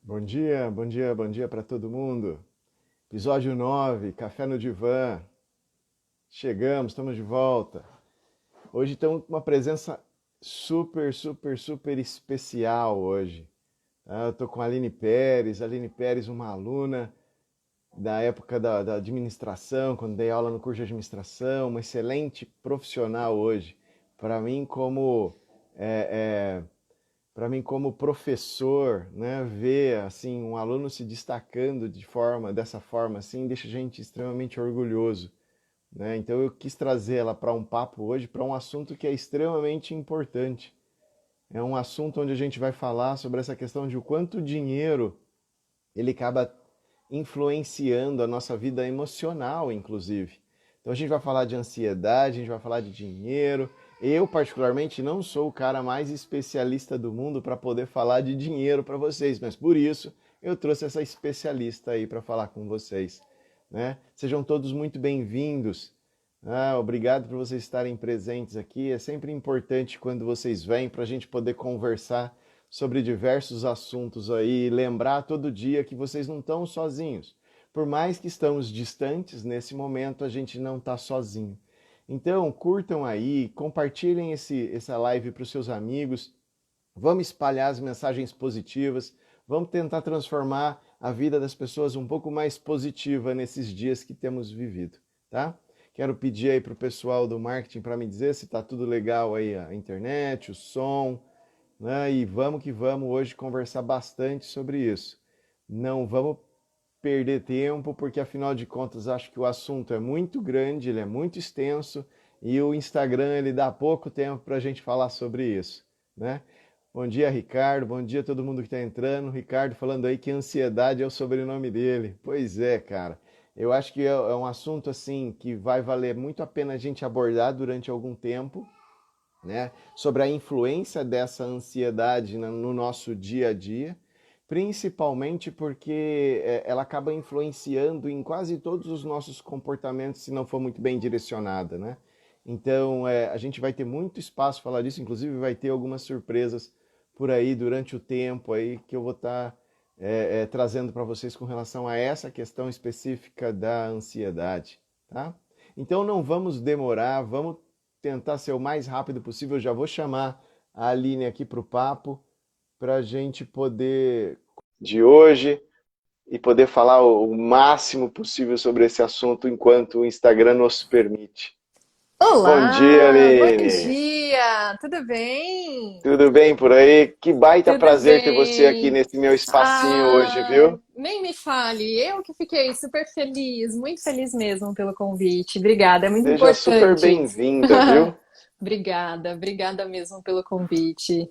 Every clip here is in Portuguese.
Bom dia, bom dia, bom dia para todo mundo. Episódio 9, Café no Divã. Chegamos, estamos de volta. Hoje estamos com uma presença super especial hoje. Eu estou com a Aline Pérez, uma aluna da época da administração, quando dei aula no curso de administração, uma excelente profissional hoje. Para mim, é, é, para mim como professor, né, ver assim um aluno se destacando dessa forma assim, deixa a gente extremamente orgulhoso, né? Então eu quis trazer ela para um papo hoje, para um assunto que é extremamente importante. É um assunto onde a gente vai falar sobre essa questão de o quanto o dinheiro ele acaba influenciando a nossa vida emocional, inclusive. Então a gente vai falar de ansiedade, a gente vai falar de dinheiro. Eu, particularmente, não sou o cara mais especialista do mundo para poder falar de dinheiro para vocês, mas por isso eu trouxe essa especialista aí para falar com vocês, né? Sejam todos muito bem-vindos. Obrigado por vocês estarem presentes aqui. É sempre importante quando vocês vêm para a gente poder conversar sobre diversos assuntos aí, e lembrar todo dia que vocês não estão sozinhos. Por mais que estamos distantes, nesse momento a gente não está sozinho. Então, curtam aí, compartilhem essa live para os seus amigos, vamos espalhar as mensagens positivas, vamos tentar transformar a vida das pessoas um pouco mais positiva nesses dias que temos vivido, tá? Quero pedir aí para o pessoal do marketing para me dizer se está tudo legal aí, a internet, o som, né? E vamos que vamos hoje conversar bastante sobre isso. Não vamos perder tempo, porque afinal de contas acho que o assunto é muito grande, ele é muito extenso e o Instagram ele dá pouco tempo para a gente falar sobre isso, né? Bom dia, Ricardo. Bom dia a todo mundo que está entrando. Ricardo falando aí que ansiedade é o sobrenome dele. Pois é, cara. Eu acho que é um assunto assim que vai valer muito a pena a gente abordar durante algum tempo, né, sobre a influência dessa ansiedade no nosso dia a dia, principalmente porque ela acaba influenciando em quase todos os nossos comportamentos se não for muito bem direcionada, né? Então, a gente vai ter muito espaço para falar disso, inclusive vai ter algumas surpresas por aí durante o tempo aí que eu vou estar trazendo para vocês com relação a essa questão específica da ansiedade, tá? Então não vamos demorar, vamos tentar ser o mais rápido possível. Eu já vou chamar a Aline aqui para o papo para a gente poder de hoje e poder falar o máximo possível sobre esse assunto enquanto o Instagram nos permite. Bom dia, Olá, bom Aline. dia, tudo bem? Tudo bem por aí? Que baita Tudo prazer ter você aqui bem. nesse meu espacinho hoje, Ah, viu? nem me fale, eu que fiquei super feliz, muito feliz mesmo pelo convite. Obrigada, é muito Seja super importante. bem-vinda, viu? Obrigada mesmo pelo convite.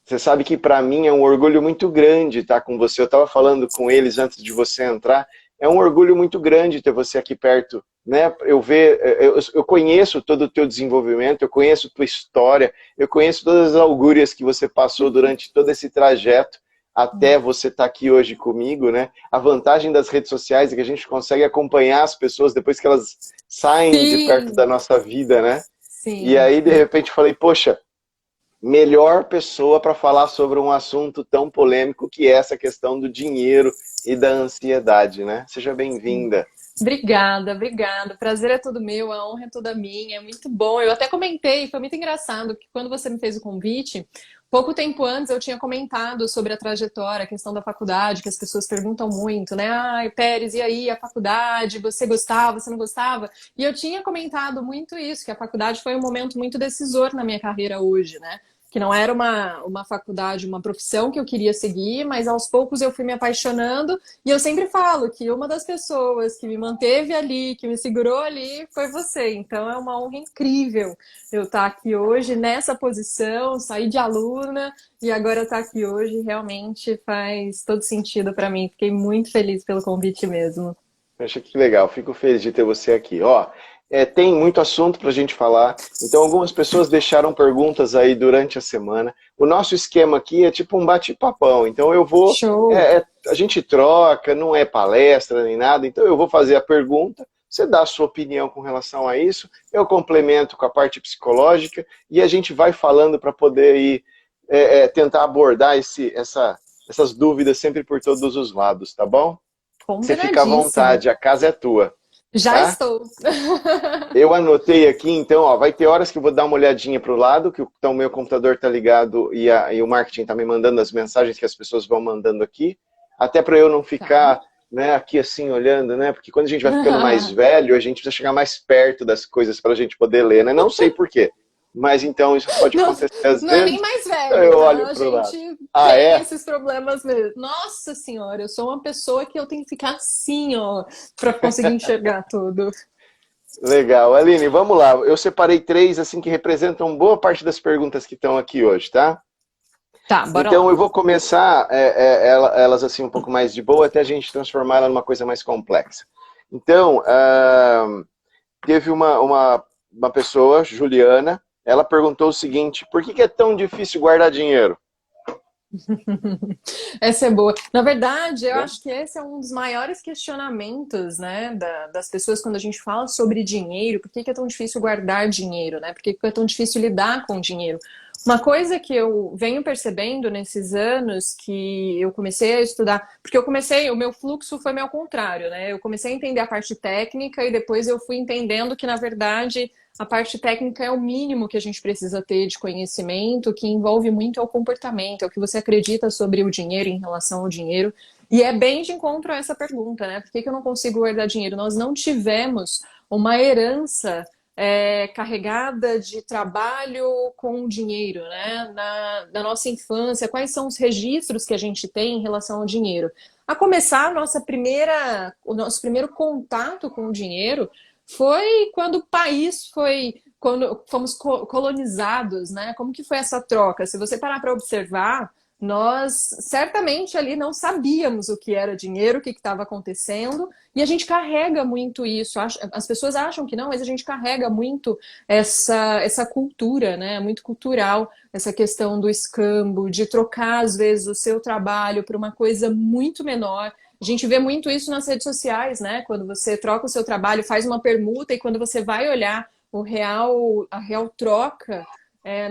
Você sabe que para mim é um orgulho muito grande estar com você. Eu estava falando com eles antes de você entrar. É um orgulho muito grande ter você aqui perto, né? Eu conheço todo o teu desenvolvimento, eu conheço tua história, eu conheço todas as augúrias que você passou durante todo esse trajeto até você estar aqui hoje comigo, né? A vantagem das redes sociais é que a gente consegue acompanhar as pessoas depois que elas saem de perto da Sim, nossa vida, né? E sim, aí, de repente, eu falei, poxa, melhor pessoa para falar sobre um assunto tão polêmico que é essa questão do dinheiro e da ansiedade, né? Seja sim. bem-vinda. Obrigada. O prazer é todo meu, a honra é toda minha. É muito bom. Eu até comentei, foi muito engraçado que quando você me fez o convite, pouco tempo antes eu tinha comentado sobre a trajetória, a questão da faculdade, que as pessoas perguntam muito, né? Ai, Pérez, e aí a faculdade? Você gostava, você não gostava? E eu tinha comentado muito isso, que a faculdade foi um momento muito decisor na minha carreira hoje, né? Que não era uma faculdade, uma profissão que eu queria seguir, mas aos poucos eu fui me apaixonando e eu sempre falo que uma das pessoas que me manteve ali, que me segurou ali, foi você. Então é uma honra incrível eu estar aqui hoje nessa posição, sair de aluna e agora estar aqui hoje realmente faz todo sentido para mim. Fiquei muito feliz pelo convite mesmo. Poxa, que legal, fico feliz de ter você aqui. Ó, tem muito assunto para a gente falar, então algumas pessoas deixaram perguntas aí durante a semana. O nosso esquema aqui é tipo um bate-papão, então eu vou, Show! a gente troca, não é palestra nem nada, então eu vou fazer a pergunta, você dá a sua opinião com relação a isso, eu complemento com a parte psicológica e a gente vai falando para poder ir tentar abordar essas dúvidas sempre por todos os lados, tá bom? Você fica à Combinadíssimo. vontade, a casa é tua, Já tá? estou. Eu anotei aqui, então, ó, vai ter horas que eu vou dar uma olhadinha para o lado, que então, o meu computador tá ligado e o marketing tá me mandando as mensagens que as pessoas vão mandando aqui, até para eu não Tá. ficar, né, aqui assim olhando, né? Porque quando a gente vai ficando mais velho, a gente precisa chegar mais perto das coisas para a gente poder ler, né? Não sei por quê, mas então isso pode Não, acontecer às não é nem vezes. mais Então velho, eu tá? olho A para o lado. gente Ah, tem é? esses problemas mesmo. Nossa senhora, eu sou uma pessoa que eu tenho que ficar assim, ó, pra conseguir enxergar tudo. Legal. Aline, vamos lá. Eu separei três assim que representam boa parte das perguntas que estão aqui hoje, tá? Tá, bora Então lá. eu vou começar elas assim um pouco mais de boa até a gente transformar ela numa coisa mais complexa. Então, teve uma pessoa, Juliana, ela perguntou o seguinte: por que é tão difícil guardar dinheiro? Essa é boa. Na verdade, eu Né? acho que esse é um dos maiores questionamentos, né, das pessoas quando a gente fala sobre dinheiro. Por que que é tão difícil guardar dinheiro, né? Por que que é tão difícil lidar com dinheiro? Uma coisa que eu venho percebendo nesses anos que eu comecei a estudar, porque o meu fluxo foi meio ao contrário, né? Eu comecei a entender a parte técnica e depois eu fui entendendo que, na verdade, a parte técnica é o mínimo que a gente precisa ter de conhecimento, que envolve muito é o comportamento, é o que você acredita sobre o dinheiro em relação ao dinheiro. E é bem de encontro a essa pergunta, né? Por que que eu não consigo guardar dinheiro? Nós não tivemos uma herança carregada de trabalho com dinheiro, né? Na nossa infância, quais são os registros que a gente tem em relação ao dinheiro? A começar, o nosso primeiro contato com o dinheiro foi quando o país foi, quando fomos colonizados, né? Como que foi essa troca? Se você parar para observar, nós certamente ali não sabíamos o que era dinheiro, o que estava acontecendo, e a gente carrega muito isso. As pessoas acham que não, mas a gente carrega muito essa cultura, né? Muito cultural, essa questão do escambo, de trocar, às vezes, o seu trabalho por uma coisa muito menor. A gente vê muito isso nas redes sociais, né? Quando você troca o seu trabalho, faz uma permuta e quando você vai olhar a real troca,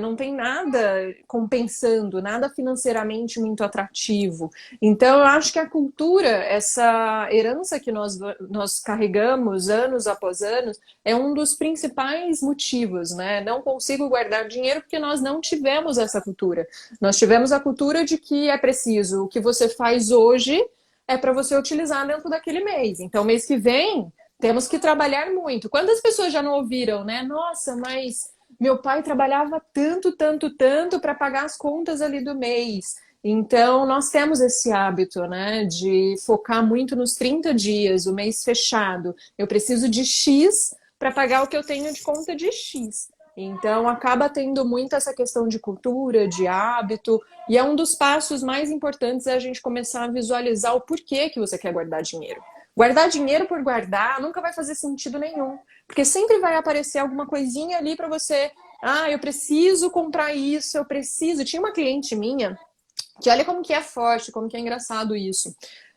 não tem nada compensando, nada financeiramente muito atrativo. Então, eu acho que a cultura, essa herança que nós carregamos anos após anos, é um dos principais motivos, né? Não consigo guardar dinheiro porque nós não tivemos essa cultura. Nós tivemos a cultura de que é preciso o que você faz hoje é para você utilizar dentro daquele mês. Então, mês que vem, temos que trabalhar muito. Quantas pessoas já não ouviram, né? Nossa, mas meu pai trabalhava tanto, tanto, tanto para pagar as contas ali do mês. Então, nós temos esse hábito, né, de focar muito nos 30 dias, o mês fechado. Eu preciso de X para pagar o que eu tenho de conta de X. Então, acaba tendo muito essa questão de cultura, de hábito, e é um dos passos mais importantes é a gente começar a visualizar o porquê que você quer guardar dinheiro. Guardar dinheiro por guardar nunca vai fazer sentido nenhum, porque sempre vai aparecer alguma coisinha ali para você. Ah, eu preciso comprar isso, eu preciso. Tinha uma cliente minha que olha como que é forte, como que é engraçado isso.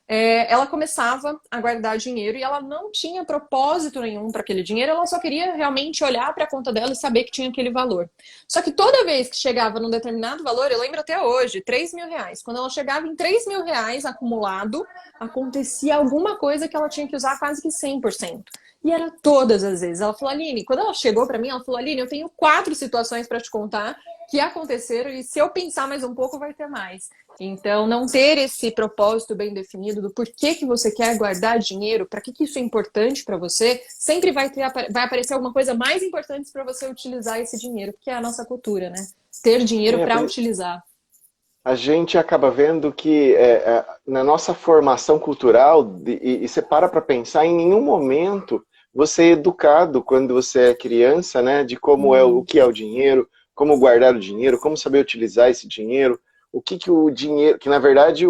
Ela começava a guardar dinheiro e ela não tinha propósito nenhum para aquele dinheiro, ela só queria realmente olhar para a conta dela e saber que tinha aquele valor. Só que toda vez que chegava num determinado valor, eu lembro até hoje, R$ 3.000, quando ela chegava em R$ 3.000 acumulado, acontecia alguma coisa que ela tinha que usar quase que 100%. E era todas as vezes. Ela falou, Aline, quando ela chegou para mim, ela falou, Aline, eu tenho 4 situações para te contar que aconteceram e se eu pensar mais um pouco, vai ter mais. Então, não ter esse propósito bem definido do porquê que você quer guardar dinheiro, para que isso é importante para você, sempre vai aparecer alguma coisa mais importante para você utilizar esse dinheiro, porque é a nossa cultura, né? Ter dinheiro para utilizar. A gente acaba vendo que na nossa formação cultural, e você para pensar, em nenhum momento você é educado quando você é criança, né, de como o que é o dinheiro, como guardar o dinheiro, como saber utilizar esse dinheiro, o que o dinheiro, que na verdade,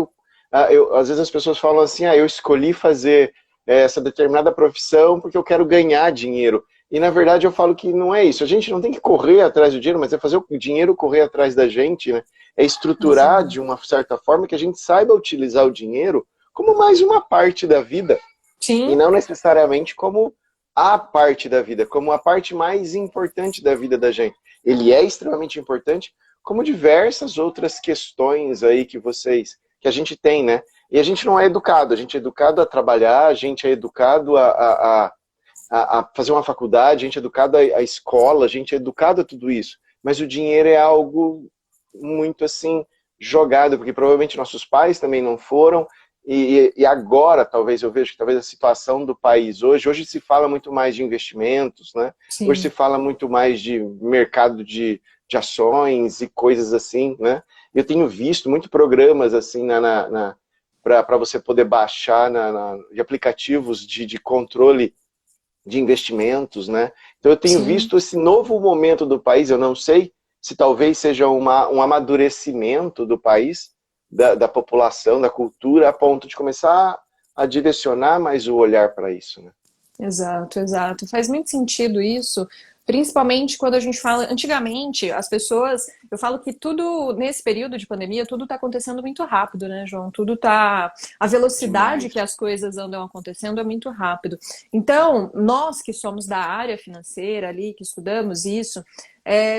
às vezes as pessoas falam assim, eu escolhi fazer essa determinada profissão porque eu quero ganhar dinheiro. E na verdade eu falo que não é isso. A gente não tem que correr atrás do dinheiro, mas é fazer o dinheiro correr atrás da gente, né? É estruturar de Exato. uma certa forma que a gente saiba utilizar o dinheiro como mais uma parte da vida. E Sim, não necessariamente como a parte da vida, como a parte mais importante da vida da gente. Ele é extremamente importante, como diversas outras questões aí que que a gente tem, né? E a gente não é educado, a gente é educado a trabalhar, a gente é educado a fazer uma faculdade, a gente é educado a escola, a gente é educado a tudo isso. Mas o dinheiro é algo muito assim jogado, porque provavelmente nossos pais também não foram, e agora talvez eu vejo que talvez a situação do país hoje se fala muito mais de investimentos, né? Hoje se Sim. fala muito mais de mercado de ações e coisas assim, né? Eu tenho visto muitos programas assim para você poder baixar de aplicativos de controle de investimentos, né? Então eu tenho Sim. visto esse novo momento do país, eu não sei se talvez seja um amadurecimento do país, da população, da cultura, a ponto de começar a direcionar mais o olhar para isso, né? Exato, exato. Faz muito sentido isso, principalmente quando a gente fala. Antigamente, as pessoas. Eu falo que tudo, nesse período de pandemia, tudo está acontecendo muito rápido, né, João? Tudo tá. A velocidade que Demais. as coisas andam acontecendo é muito rápido. Então, nós que somos da área financeira ali, que estudamos isso,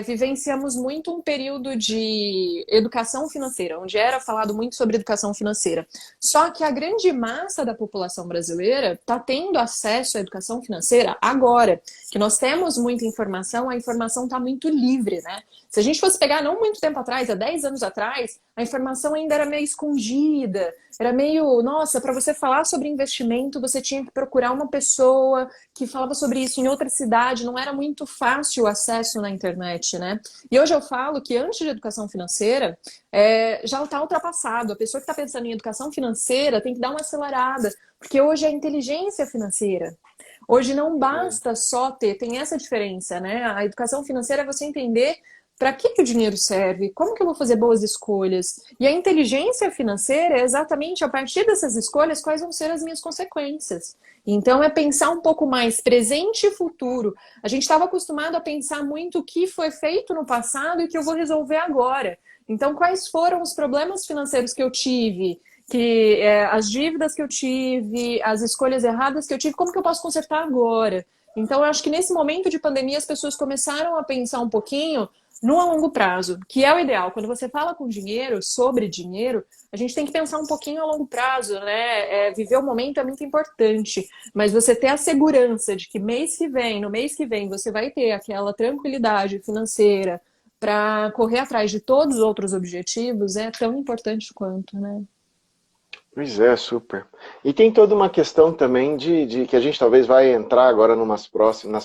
vivenciamos muito um período de educação financeira, onde era falado muito sobre educação financeira. Só que a grande massa da população brasileira está tendo acesso à educação financeira agora, que nós temos muita informação, a informação está muito livre, né? Se a gente fosse pegar não muito tempo atrás, há 10 anos atrás, a informação ainda era meio escondida, era meio, nossa, para você falar sobre investimento, você tinha que procurar uma pessoa que falava sobre isso em outra cidade, não era muito fácil o acesso na internet, né? E hoje eu falo que antes de educação financeira, já está ultrapassado. A pessoa que está pensando em educação financeira tem que dar uma acelerada, porque hoje é inteligência financeira. Hoje não É. basta só ter, tem essa diferença, né? A educação financeira é você entender para que o dinheiro serve, como que eu vou fazer boas escolhas. E a inteligência financeira é exatamente a partir dessas escolhas quais vão ser as minhas consequências. Então é pensar um pouco mais presente e futuro. A gente estava acostumado a pensar muito o que foi feito no passado e o que eu vou resolver agora. Então, quais foram os problemas financeiros que eu tive? As dívidas que eu tive, as escolhas erradas que eu tive, como que eu posso consertar agora? Então, eu acho que nesse momento de pandemia as pessoas começaram a pensar um pouquinho no longo prazo, que é o ideal. Quando você fala com dinheiro, sobre dinheiro, a gente tem que pensar um pouquinho a longo prazo, né? Viver o momento é muito importante, mas você ter a segurança de que no mês que vem, você vai ter aquela tranquilidade financeira para correr atrás de todos os outros objetivos é tão importante quanto, né? Pois é, super. E tem toda uma questão também de que a gente talvez vai entrar agora nas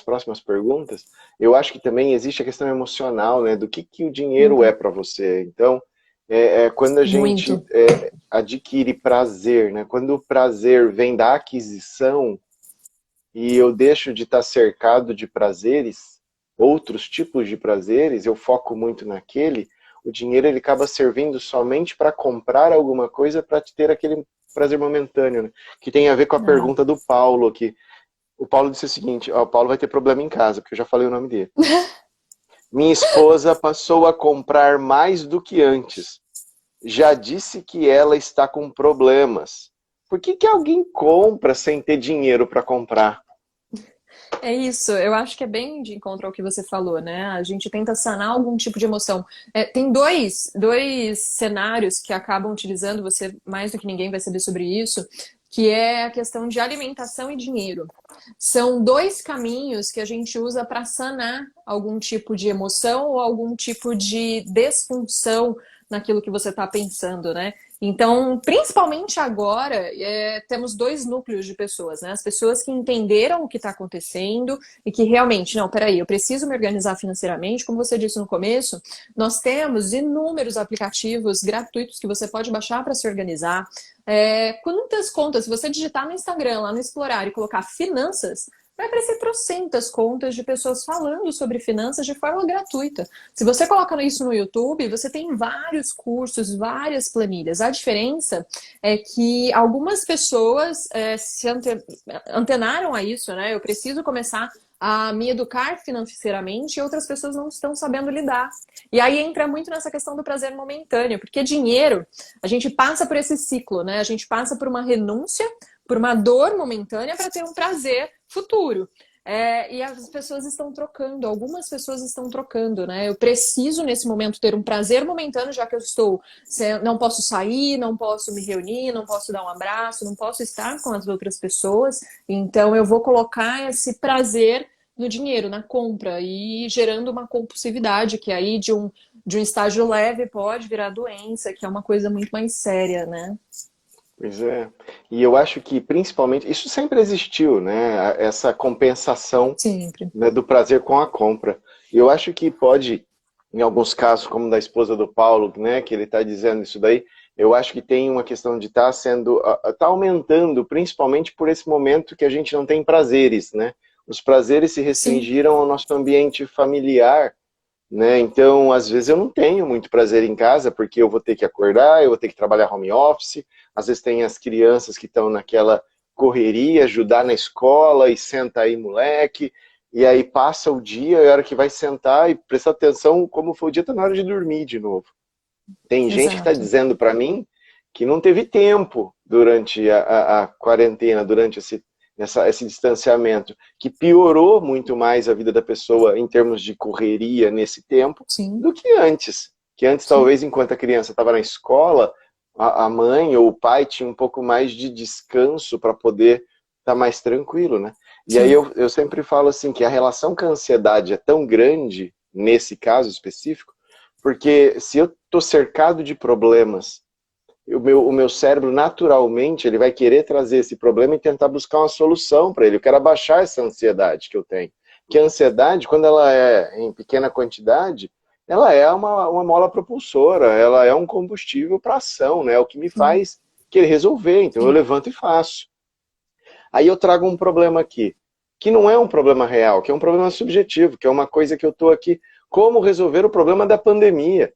próximas perguntas. Eu acho que também existe a questão emocional, né? Do que o dinheiro é Uhum. para você. Então, quando a gente Muito. adquire prazer, né? Quando o prazer vem da aquisição e eu deixo de estar cercado de prazeres, outros tipos de prazeres, eu foco muito naquele, o dinheiro ele acaba servindo somente para comprar alguma coisa para ter aquele prazer momentâneo, né? Que tem a ver com a Ah. pergunta do Paulo aqui. O Paulo disse o seguinte, ó, o Paulo vai ter problema em casa, porque eu já falei o nome dele. Minha esposa passou a comprar mais do que antes. Já disse que ela está com problemas. Por que alguém compra sem ter dinheiro para comprar? É isso, eu acho que é bem de encontro ao que você falou, né? A gente tenta sanar algum tipo de emoção. Tem dois cenários que acabam utilizando, você mais do que ninguém vai saber sobre isso, que é a questão de alimentação e dinheiro. São dois caminhos que a gente usa para sanar algum tipo de emoção ou algum tipo de desfunção naquilo que você está pensando, né? Então, principalmente agora, temos dois núcleos de pessoas, né? As pessoas que entenderam o que está acontecendo e que realmente, não, peraí, eu preciso me organizar financeiramente, como você disse no começo, nós temos inúmeros aplicativos gratuitos que você pode baixar para se organizar. Quantas contas, se você digitar no Instagram, lá no Explorar e colocar finanças, vai aparecer trocentas contas de pessoas falando sobre finanças de forma gratuita. Se você coloca isso no YouTube, você tem vários cursos, várias planilhas. A diferença é que algumas pessoas se antenaram a isso, né? Eu preciso começar a me educar financeiramente e outras pessoas não estão sabendo lidar. E aí entra muito nessa questão do prazer momentâneo, porque dinheiro, a gente passa por esse ciclo, né? A gente passa por uma renúncia, por uma dor momentânea para ter um prazer futuro. E as pessoas estão trocando, algumas pessoas estão trocando, né? Eu preciso, nesse momento, ter um prazer momentâneo, já que eu não posso sair, não posso me reunir, não posso dar um abraço, não posso estar com as outras pessoas, então eu vou colocar esse prazer no dinheiro, na compra, e gerando uma compulsividade, que aí de um estágio leve pode virar doença, que é uma coisa muito mais séria, né? Pois é. E eu acho que principalmente, isso sempre existiu, né? Essa compensação, Sempre. né, do prazer com a compra. E eu acho que pode, em alguns casos, como da esposa do Paulo, né, que ele está dizendo isso daí, eu acho que tem uma questão de estar tá aumentando, principalmente por esse momento que a gente não tem prazeres, né? Os prazeres se Sim, restringiram ao nosso ambiente familiar, né? Então, às vezes eu não tenho muito prazer em casa, porque eu vou ter que acordar, eu vou ter que trabalhar home office, às vezes tem as crianças que estão naquela correria, ajudar na escola, e senta aí, moleque, e aí passa o dia, e a hora que vai sentar e prestar atenção, como foi o dia, tá na hora de dormir de novo. Tem gente que está exato. dizendo para mim que não teve tempo durante a quarentena, durante esse distanciamento, que piorou muito mais a vida da pessoa em termos de correria nesse tempo Sim, do que antes. Que antes, sim, talvez, enquanto a criança estava na escola, a mãe ou o pai tinha um pouco mais de descanso para poder estar mais tranquilo, né? E aí sim. eu sempre falo assim, que a relação com a ansiedade é tão grande, nesse caso específico, porque se eu estou cercado de problemas, o meu cérebro naturalmente ele vai querer trazer esse problema e tentar buscar uma solução para ele. Eu quero abaixar essa ansiedade que eu tenho. Porque a ansiedade, quando ela é em pequena quantidade, ela é uma mola propulsora, ela é um combustível para ação, né? É o que me Sim, faz querer resolver. Então eu sim. levanto e faço. Aí eu trago um problema aqui, que não é um problema real, que é um problema subjetivo, que é uma coisa que eu estou aqui, como resolver o problema da pandemia.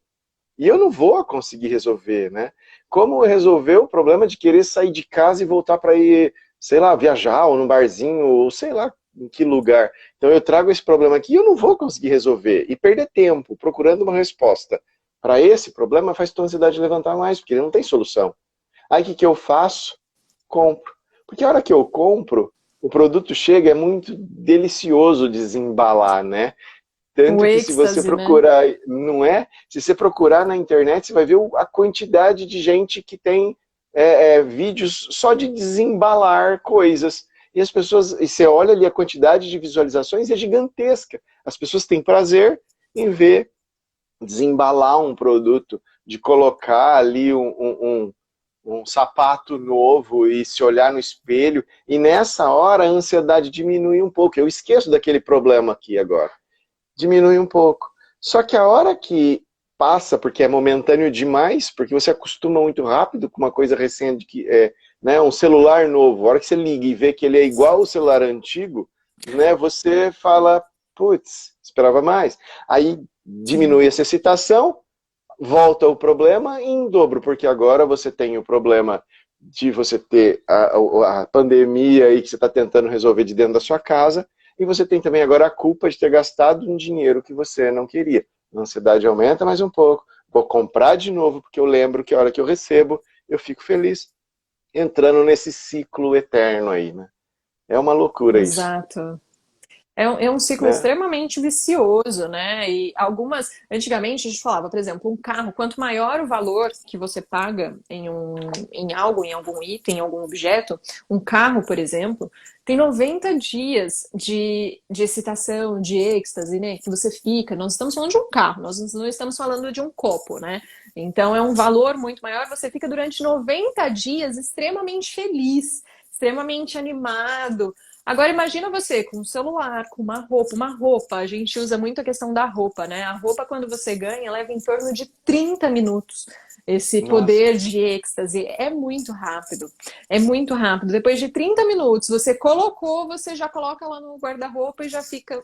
E eu não vou conseguir resolver, né? Como resolver o problema de querer sair de casa e voltar para ir, sei lá, viajar ou num barzinho, ou sei lá em que lugar. Então eu trago esse problema aqui e eu não vou conseguir resolver. E perder tempo procurando uma resposta para esse problema faz tua ansiedade levantar mais, porque ele não tem solução. Aí o que, que eu faço? Compro. Porque a hora que eu compro, o produto chega, é muito delicioso desembalar, né? O Tanto que se você êxtase, né? procurar, não é? Se você procurar na internet, você vai ver a quantidade de gente que tem vídeos só de desembalar coisas. E as pessoas, e você olha ali a quantidade de visualizações é gigantesca. As pessoas têm prazer em ver desembalar um produto, de colocar ali um sapato novo e se olhar no espelho. E nessa hora a ansiedade diminui um pouco. Eu esqueço daquele problema aqui agora, diminui um pouco. Só que a hora que passa, porque é momentâneo demais, porque você acostuma muito rápido com uma coisa recente, que é, né, um celular novo, a hora que você liga e vê que ele é igual ao celular antigo, né, você fala, putz, esperava mais. Aí Sim. diminui essa excitação, volta o problema em dobro, porque agora você tem o problema de você ter a pandemia aí que você está tentando resolver de dentro da sua casa, e você tem também agora a culpa de ter gastado um dinheiro que você não queria. A ansiedade aumenta mais um pouco, vou comprar de novo, porque eu lembro que a hora que eu recebo, eu fico feliz, entrando nesse ciclo eterno aí, né? É uma loucura isso, Exato. É um ciclo né? extremamente vicioso, né? E antigamente a gente falava, por exemplo, um carro, quanto maior o valor que você paga em algo, em algum item, em algum objeto, um carro, por exemplo, tem 90 dias de excitação, de êxtase, né? Que você fica. Nós estamos falando de um carro, nós não estamos falando de um copo, né? Então é um valor muito maior, você fica durante 90 dias extremamente feliz, extremamente animado. Agora imagina você com um celular, com uma roupa, a gente usa muito a questão da roupa, né? A roupa quando você ganha leva em torno de 30 minutos. Esse Nossa, poder de êxtase é muito rápido. É muito rápido. Depois de 30 minutos, você colocou, você já coloca lá no guarda-roupa e já fica,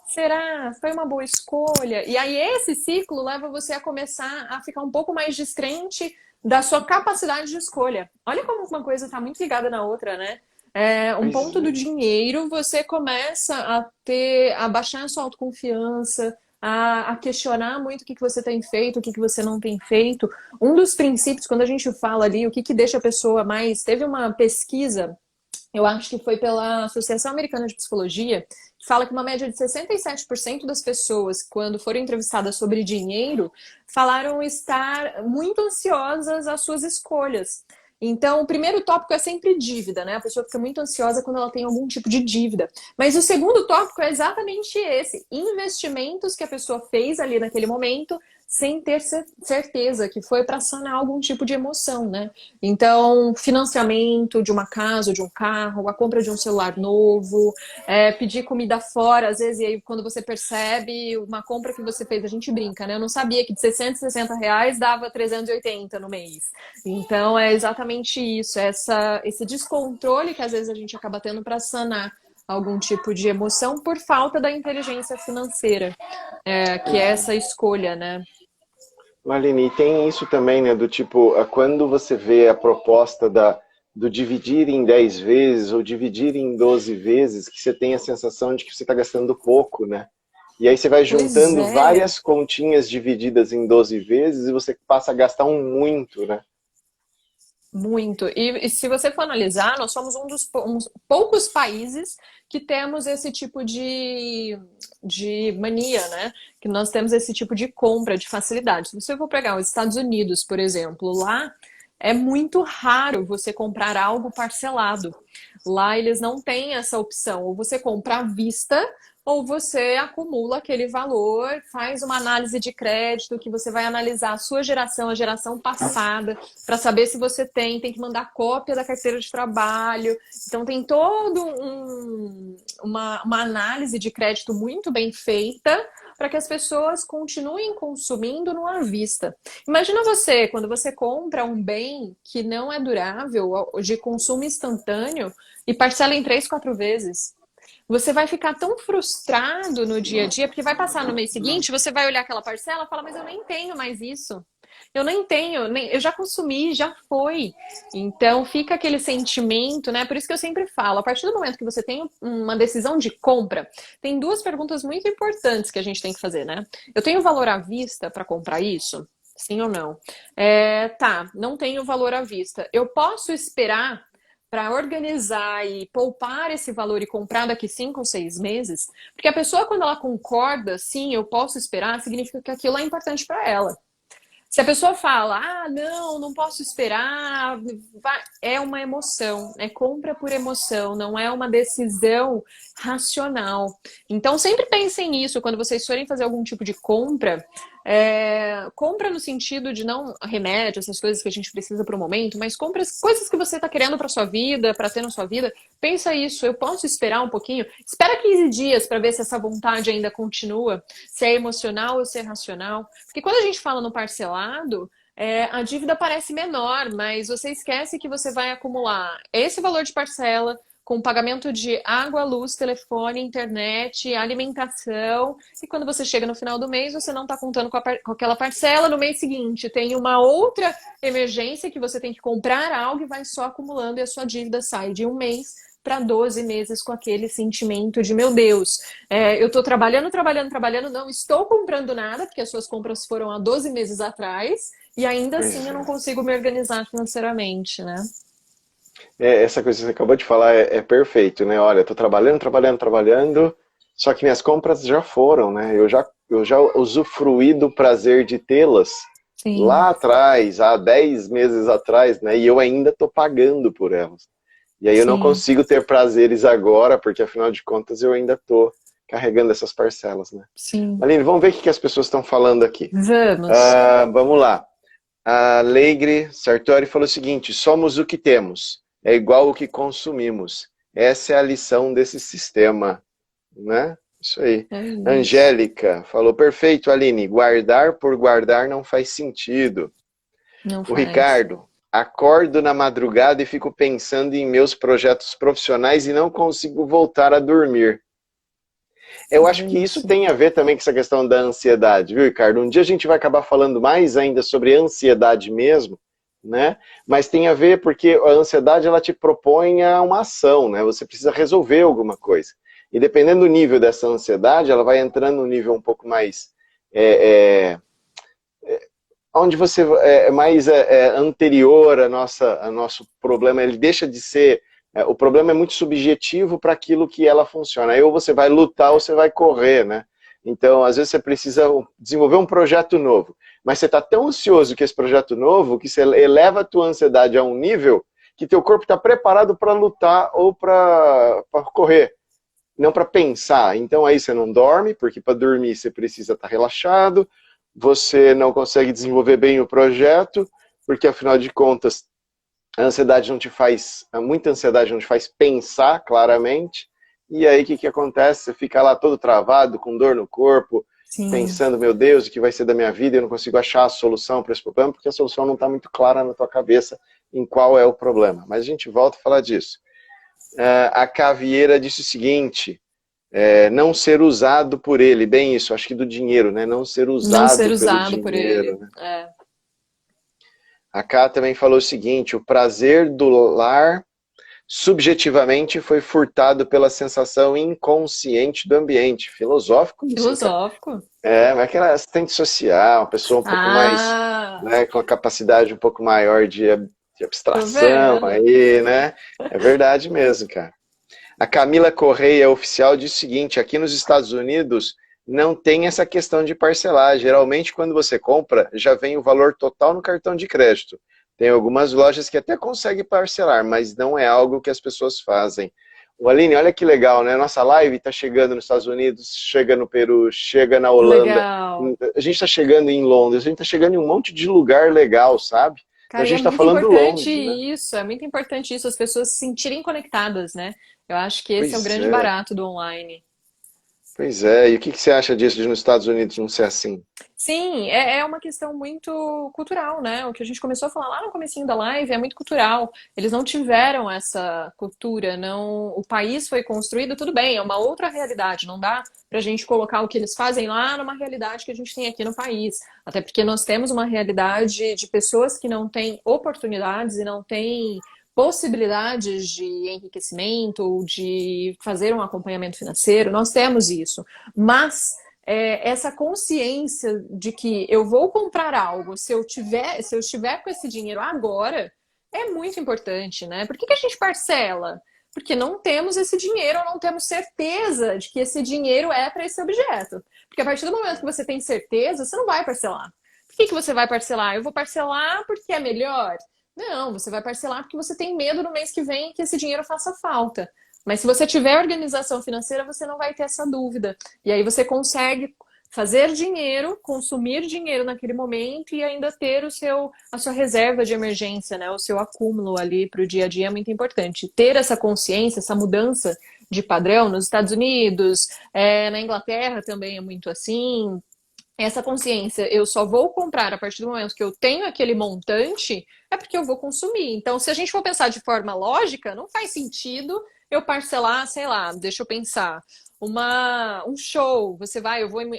será? Foi uma boa escolha? E aí esse ciclo leva você a começar a ficar um pouco mais descrente da sua capacidade de escolha. Olha como uma coisa está muito ligada na outra, né? Um pois ponto do é. dinheiro, você começa a baixar a sua autoconfiança, a questionar muito o que você tem feito, o que você não tem feito. Um dos princípios, quando a gente fala ali, o que deixa a pessoa mais. Teve uma pesquisa eu acho que foi pela Associação Americana de Psicologia, que fala que uma média de 67% das pessoas, quando foram entrevistadas sobre dinheiro, falaram estar muito ansiosas às suas escolhas. Então, o primeiro tópico é sempre dívida, né? A pessoa fica muito ansiosa quando ela tem algum tipo de dívida. Mas o segundo tópico é exatamente esse: investimentos que a pessoa fez ali naquele momento sem ter certeza que foi para sanar algum tipo de emoção, né? Então, financiamento de uma casa, de um carro, a compra de um celular novo, pedir comida fora, às vezes, e aí quando você percebe uma compra que você fez, a gente brinca, né? Eu não sabia que de R$ 660 dava 380 no mês. Então, é exatamente isso, esse descontrole que às vezes a gente acaba tendo para sanar algum tipo de emoção por falta da inteligência financeira, que é essa escolha, né? Marlene, e tem isso também, né, do tipo, quando você vê a proposta do dividir em 10 vezes ou dividir em 12 vezes, que você tem a sensação de que você está gastando pouco, né? E aí você vai Pois juntando é. várias continhas divididas em 12 vezes e você passa a gastar muito, né? Muito. E se você for analisar, nós somos um dos uns poucos países que temos esse tipo de mania, né? Que nós temos esse tipo de compra, de facilidade. Se você for pegar os Estados Unidos, por exemplo, lá é muito raro você comprar algo parcelado. Lá eles não têm essa opção. Ou você compra à vista, ou você acumula aquele valor, faz uma análise de crédito, que você vai analisar a sua geração, a geração passada, para saber se você tem que mandar cópia da carteira de trabalho. Então tem todo uma análise de crédito muito bem feita para que as pessoas continuem consumindo no à vista. Imagina você, quando você compra um bem que não é durável, de consumo instantâneo, e parcela em 3, 4 vezes. Você vai ficar tão frustrado no dia a dia, porque vai passar no mês seguinte, você vai olhar aquela parcela e fala, mas eu nem tenho mais isso. Eu nem tenho, eu já consumi, já foi. Então fica aquele sentimento, né? Por isso que eu sempre falo, a partir do momento que você tem uma decisão de compra, tem duas perguntas muito importantes que a gente tem que fazer, né? Eu tenho valor à vista para comprar isso? Sim ou não? Tá, não tenho valor à vista. Eu posso esperar para organizar e poupar esse valor e comprar daqui 5 ou 6 meses? Porque a pessoa, quando ela concorda, sim, eu posso esperar, significa que aquilo é importante para ela. Se a pessoa fala, ah, não, não posso esperar, é uma emoção, é compra por emoção, não é uma decisão racional. Então, sempre pensem nisso quando vocês forem fazer algum tipo de compra. Compra no sentido de não remédio, essas coisas que a gente precisa para o momento, mas compra as coisas que você está querendo para sua vida, para ter na sua vida. Pensa isso, eu posso esperar um pouquinho? Espera 15 dias para ver se essa vontade ainda continua, se é emocional ou se é racional. Porque quando a gente fala no parcelado, a dívida parece menor, mas você esquece que você vai acumular esse valor de parcela com pagamento de água, luz, telefone, internet, alimentação. E quando você chega no final do mês, você não está contando com aquela parcela. No mês seguinte, tem uma outra emergência que você tem que comprar algo e vai só acumulando e a sua dívida sai de um mês para 12 meses com aquele sentimento de, meu Deus, eu estou trabalhando, trabalhando, trabalhando, não estou comprando nada, porque as suas compras foram há 12 meses atrás, e ainda assim Pois eu não é. consigo me organizar financeiramente, né? Essa coisa que você acabou de falar é perfeito, né? Olha, estou trabalhando, trabalhando, trabalhando, só que minhas compras já foram, né? Eu já usufruí do prazer de tê-las Sim, lá atrás, há 10 meses atrás, né? E eu ainda estou pagando por elas. E aí eu não sim, consigo ter prazeres agora, porque afinal de contas eu ainda estou carregando essas parcelas, né? sim. Aline, vamos ver o que as pessoas estão falando aqui. Vamos. Vamos lá. A Leigre Sartori falou o seguinte: somos o que temos, é igual o que consumimos. Essa é a lição desse sistema, né? Isso aí. É isso. Angélica falou: perfeito, Aline, guardar por guardar não faz sentido. Não O faz. Ricardo: acordo na madrugada e fico pensando em meus projetos profissionais e não consigo voltar a dormir. Eu É acho que isso isso. tem a ver também com essa questão da ansiedade, viu, Ricardo? Um dia a gente vai acabar falando mais ainda sobre ansiedade mesmo, né? Mas tem a ver porque a ansiedade ela te propõe a uma ação, né? Você precisa resolver alguma coisa. E dependendo do nível dessa ansiedade, ela vai entrando num nível um pouco mais onde você é mais anterior a nosso problema, ele deixa de ser o problema é muito subjetivo para aquilo que ela funciona. Aí ou você vai lutar ou você vai correr, né? Então, às vezes você precisa desenvolver um projeto novo, mas você está tão ansioso com esse projeto novo que você eleva a tua ansiedade a um nível que teu corpo está preparado para lutar ou para correr, não para pensar. Então aí você não dorme, porque para dormir você precisa estar relaxado, você não consegue desenvolver bem o projeto, porque afinal de contas muita ansiedade não te faz pensar claramente, e aí o que acontece? Você fica lá todo travado, com dor no corpo, Sim. pensando, meu Deus, o que vai ser da minha vida? Eu não consigo achar a solução para esse problema, porque a solução não está muito clara na tua cabeça em qual é o problema. Mas a gente volta a falar disso. A Cavieira disse o seguinte, não ser usado por ele, bem isso, acho que do dinheiro, né? Não ser Não ser usado pelo usado por dinheiro, ele. né? É. A Ká também falou o seguinte, o prazer do lar subjetivamente foi furtado pela sensação inconsciente do ambiente. Filosófico isso, hein, cara? Filosófico. Mas aquela assistente social, uma pessoa um pouco mais, Ah, né, com a capacidade um pouco maior de tô abstração vendo. aí, né? É verdade mesmo, cara. A Camila Correia, oficial, diz o seguinte, aqui nos Estados Unidos não tem essa questão de parcelar. Geralmente, quando você compra, já vem o valor total no cartão de crédito. Tem algumas lojas que até conseguem parcelar, mas não é algo que as pessoas fazem. O Aline, olha que legal, né? Nossa live está chegando nos Estados Unidos, chega no Peru, chega na Holanda. Legal. A gente está chegando em Londres, a gente está chegando em um monte de lugar legal, sabe? Então a Cara, e gente está falando longe, né? é muito importante isso, as pessoas se sentirem conectadas, né? Eu acho que esse é o Pois grande é, barato do online. pois é. E o que você acha disso de nos Estados Unidos não ser assim? Sim, é uma questão muito cultural, né? O que a gente começou a falar lá no comecinho da live é muito cultural. Eles não tiveram essa cultura, não. O país foi construído, tudo bem, é uma outra realidade. Não dá pra gente colocar o que eles fazem lá numa realidade que a gente tem aqui no país. Até porque nós temos uma realidade de pessoas que não têm oportunidades e não têm possibilidades de enriquecimento, de fazer um acompanhamento financeiro. Nós temos isso. Mas essa consciência de que eu vou comprar algo, se eu estiver com esse dinheiro agora, é muito importante, né? Por que que a gente parcela? Porque não temos esse dinheiro, ou não temos certeza de que esse dinheiro é para esse objeto. Porque a partir do momento que você tem certeza, você não vai parcelar. Por que que você vai parcelar? Eu vou parcelar porque é melhor? Não, você vai parcelar porque você tem medo no mês que vem que esse dinheiro faça falta. Mas se você tiver organização financeira, você não vai ter essa dúvida. E aí você consegue fazer dinheiro, consumir dinheiro naquele momento e ainda ter a sua reserva de emergência, né? O seu acúmulo ali para o dia a dia é muito importante. Ter essa consciência, essa mudança de padrão nos Estados Unidos, na Inglaterra também é muito assim. Essa consciência, eu só vou comprar a partir do momento que eu tenho aquele montante, é porque eu vou consumir. Então, se a gente for pensar de forma lógica, não faz sentido eu parcelar, sei lá, deixa eu pensar, um show.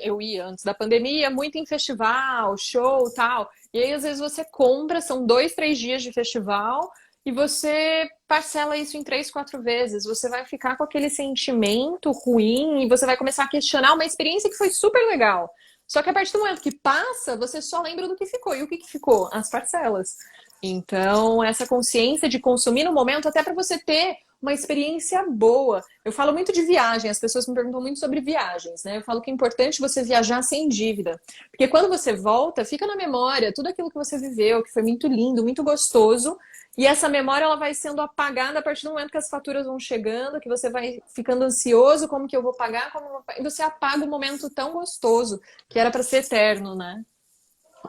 Eu ia antes da pandemia, muito em festival, show, tal. E aí, às vezes, você compra, são 2, 3 dias de festival, e você parcela isso em 3, 4 vezes. Você vai ficar com aquele sentimento ruim e você vai começar a questionar uma experiência que foi super legal. Só que a partir do momento que passa, você só lembra do que ficou. E o que que ficou? As parcelas. Então, essa consciência de consumir no momento, até para você ter uma experiência boa. Eu falo muito de viagem, as pessoas me perguntam muito sobre viagens, né? Eu falo que é importante você viajar sem dívida. Porque quando você volta, fica na memória tudo aquilo que você viveu, que foi muito lindo, muito gostoso. E essa memória ela vai sendo apagada a partir do momento que as faturas vão chegando, que você vai ficando ansioso, como que eu vou pagar, e você apaga um momento tão gostoso que era para ser eterno, né?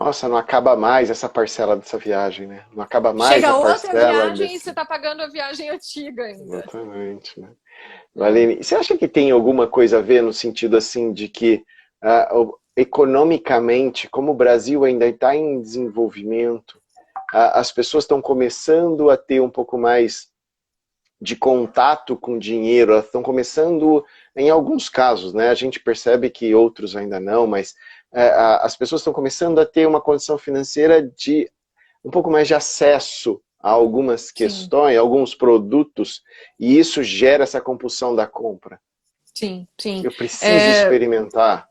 Nossa, não acaba mais essa parcela dessa viagem, né? Não acaba mais a Chega outra parcela viagem e você desse. está pagando a viagem antiga ainda. Exatamente, né? É. Aline, você acha que tem alguma coisa a ver no sentido assim de que economicamente, como o Brasil ainda está em desenvolvimento, as pessoas estão começando a ter um pouco mais de contato com dinheiro, elas estão começando, em alguns casos, né? A gente percebe que outros ainda não, mas as pessoas estão começando a ter uma condição financeira de um pouco mais de acesso a algumas Sim, questões, alguns produtos, e isso gera essa compulsão da compra. sim, sim. Eu preciso É, experimentar.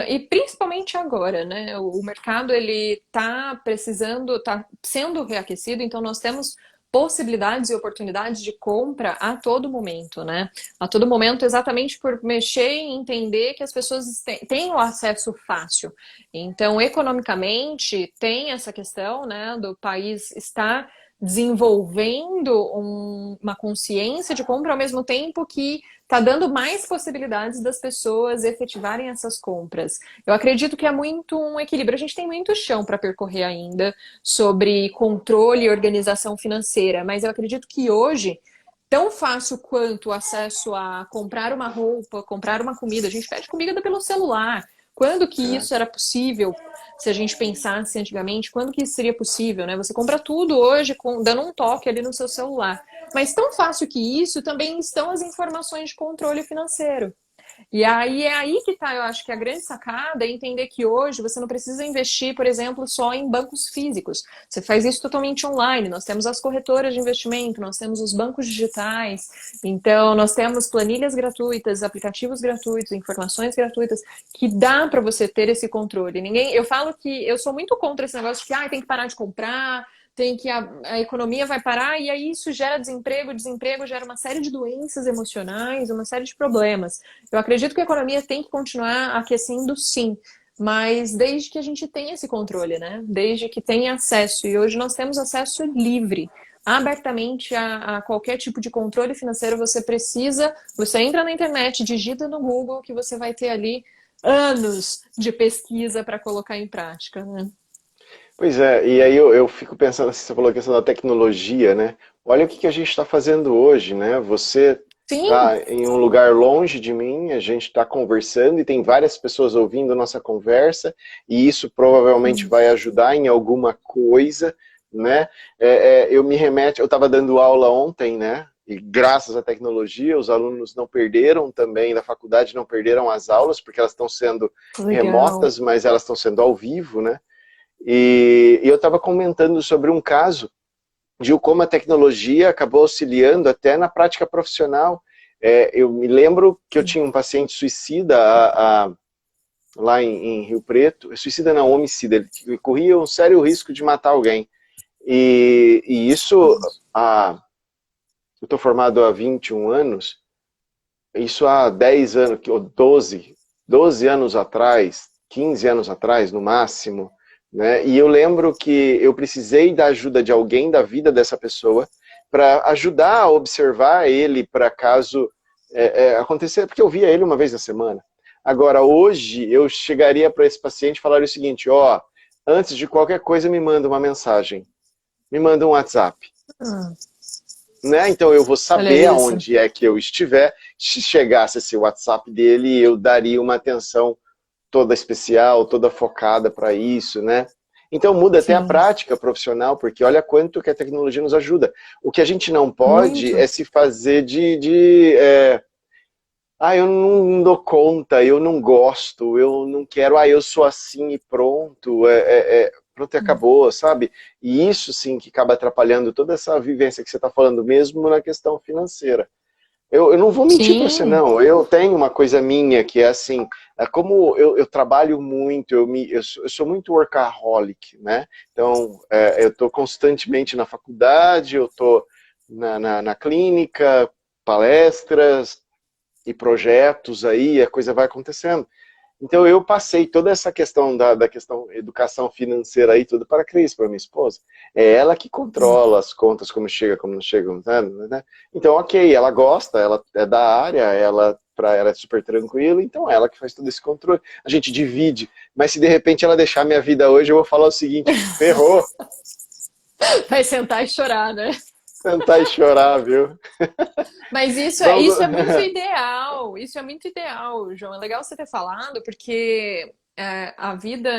e principalmente agora, né? O mercado ele está precisando, está sendo reaquecido, então nós temos possibilidades e oportunidades de compra a todo momento, né? A todo momento, exatamente por mexer e entender que as pessoas têm o acesso fácil. Então, economicamente, tem essa questão, né, do país estar desenvolvendo uma consciência de compra ao mesmo tempo que está dando mais possibilidades das pessoas efetivarem essas compras. Eu acredito que é muito um equilíbrio. A gente tem muito chão para percorrer ainda sobre controle e organização financeira, mas eu acredito que hoje, tão fácil quanto o acesso a comprar uma roupa, comprar uma comida, a gente pede comida pelo celular. Quando que É. isso era possível? Se a gente pensasse antigamente, quando que isso seria possível, né? Você compra tudo hoje dando um toque ali no seu celular. Mas tão fácil que isso também estão as informações de controle financeiro. E aí é aí que tá, eu acho que a grande sacada é entender que hoje você não precisa investir, por exemplo, só em bancos físicos. Você faz isso totalmente online. Nós temos as corretoras de investimento, nós temos os bancos digitais, então nós temos planilhas gratuitas, aplicativos gratuitos, informações gratuitas, que dá para você ter esse controle. Eu falo que eu sou muito contra esse negócio de que tem que parar de comprar, tem que a economia vai parar e aí isso gera desemprego gera uma série de doenças emocionais, uma série de problemas. Eu acredito que a economia tem que continuar aquecendo, sim, mas desde que a gente tenha esse controle, né? Desde que tenha acesso. E hoje nós temos acesso livre, abertamente a qualquer tipo de controle financeiro. Você entra na internet, digita no Google que você vai ter ali anos de pesquisa para colocar em prática, né? Pois é, e aí eu fico pensando, assim, você falou a questão da tecnologia, né? Olha o que que a gente está fazendo hoje, né? Você Sim, está em um lugar longe de mim, a gente está conversando e tem várias pessoas ouvindo a nossa conversa, e isso provavelmente vai ajudar em alguma coisa, né? Eu me remeto, eu estava dando aula ontem, né? E graças à tecnologia, os alunos não perderam também, da faculdade não perderam as aulas, porque elas estão sendo legal. remotas, mas elas estão sendo ao vivo, né? E eu estava comentando sobre um caso de como a tecnologia acabou auxiliando até na prática profissional. Eu me lembro que eu tinha um paciente suicida lá em Rio Preto, suicida não, homicida, ele corria um sério risco de matar alguém. E isso, eu estou formado há 21 anos, isso há 10 anos, ou 12 anos atrás, 15 anos atrás, no máximo, né? E eu lembro que eu precisei da ajuda de alguém da vida dessa pessoa para ajudar a observar ele para caso acontecer, porque eu via ele uma vez na semana. Agora, hoje, eu chegaria para esse paciente e falaria o seguinte, ó, antes de qualquer coisa me manda uma mensagem, me manda um WhatsApp. Ah, Né? Então eu vou olha saber isso. aonde é que eu estiver. Se chegasse esse WhatsApp dele, eu daria uma atenção toda especial, toda focada para isso, né? Então muda até a Sim, prática profissional, porque olha quanto que a tecnologia nos ajuda. O que a gente não pode é muito. se fazer eu não dou conta, eu não gosto, eu não quero, eu sou assim e pronto, pronto e acabou, sabe? E isso sim que acaba atrapalhando toda essa vivência que você está falando, mesmo na questão financeira. Eu não vou mentir para você, Sim, não. Eu tenho uma coisa minha que é assim, como eu trabalho muito, eu sou muito workaholic, né? Então, eu estou constantemente na faculdade, eu estou na clínica, palestras e projetos aí, a coisa vai acontecendo. Então eu passei toda essa questão da questão educação financeira aí tudo para a Cris, para minha esposa. É ela que controla as contas, como chega, como não chega, né? Então, ok, ela gosta, ela é da área, ela para ela é super tranquilo, então ela que faz todo esse controle. A gente divide, mas se de repente ela deixar minha vida hoje, eu vou falar o seguinte, ferrou, vai sentar e chorar, né? sentar e chorar, viu? Mas Vamos... isso é muito ideal, isso é muito ideal, João. É legal você ter falado, porque a vida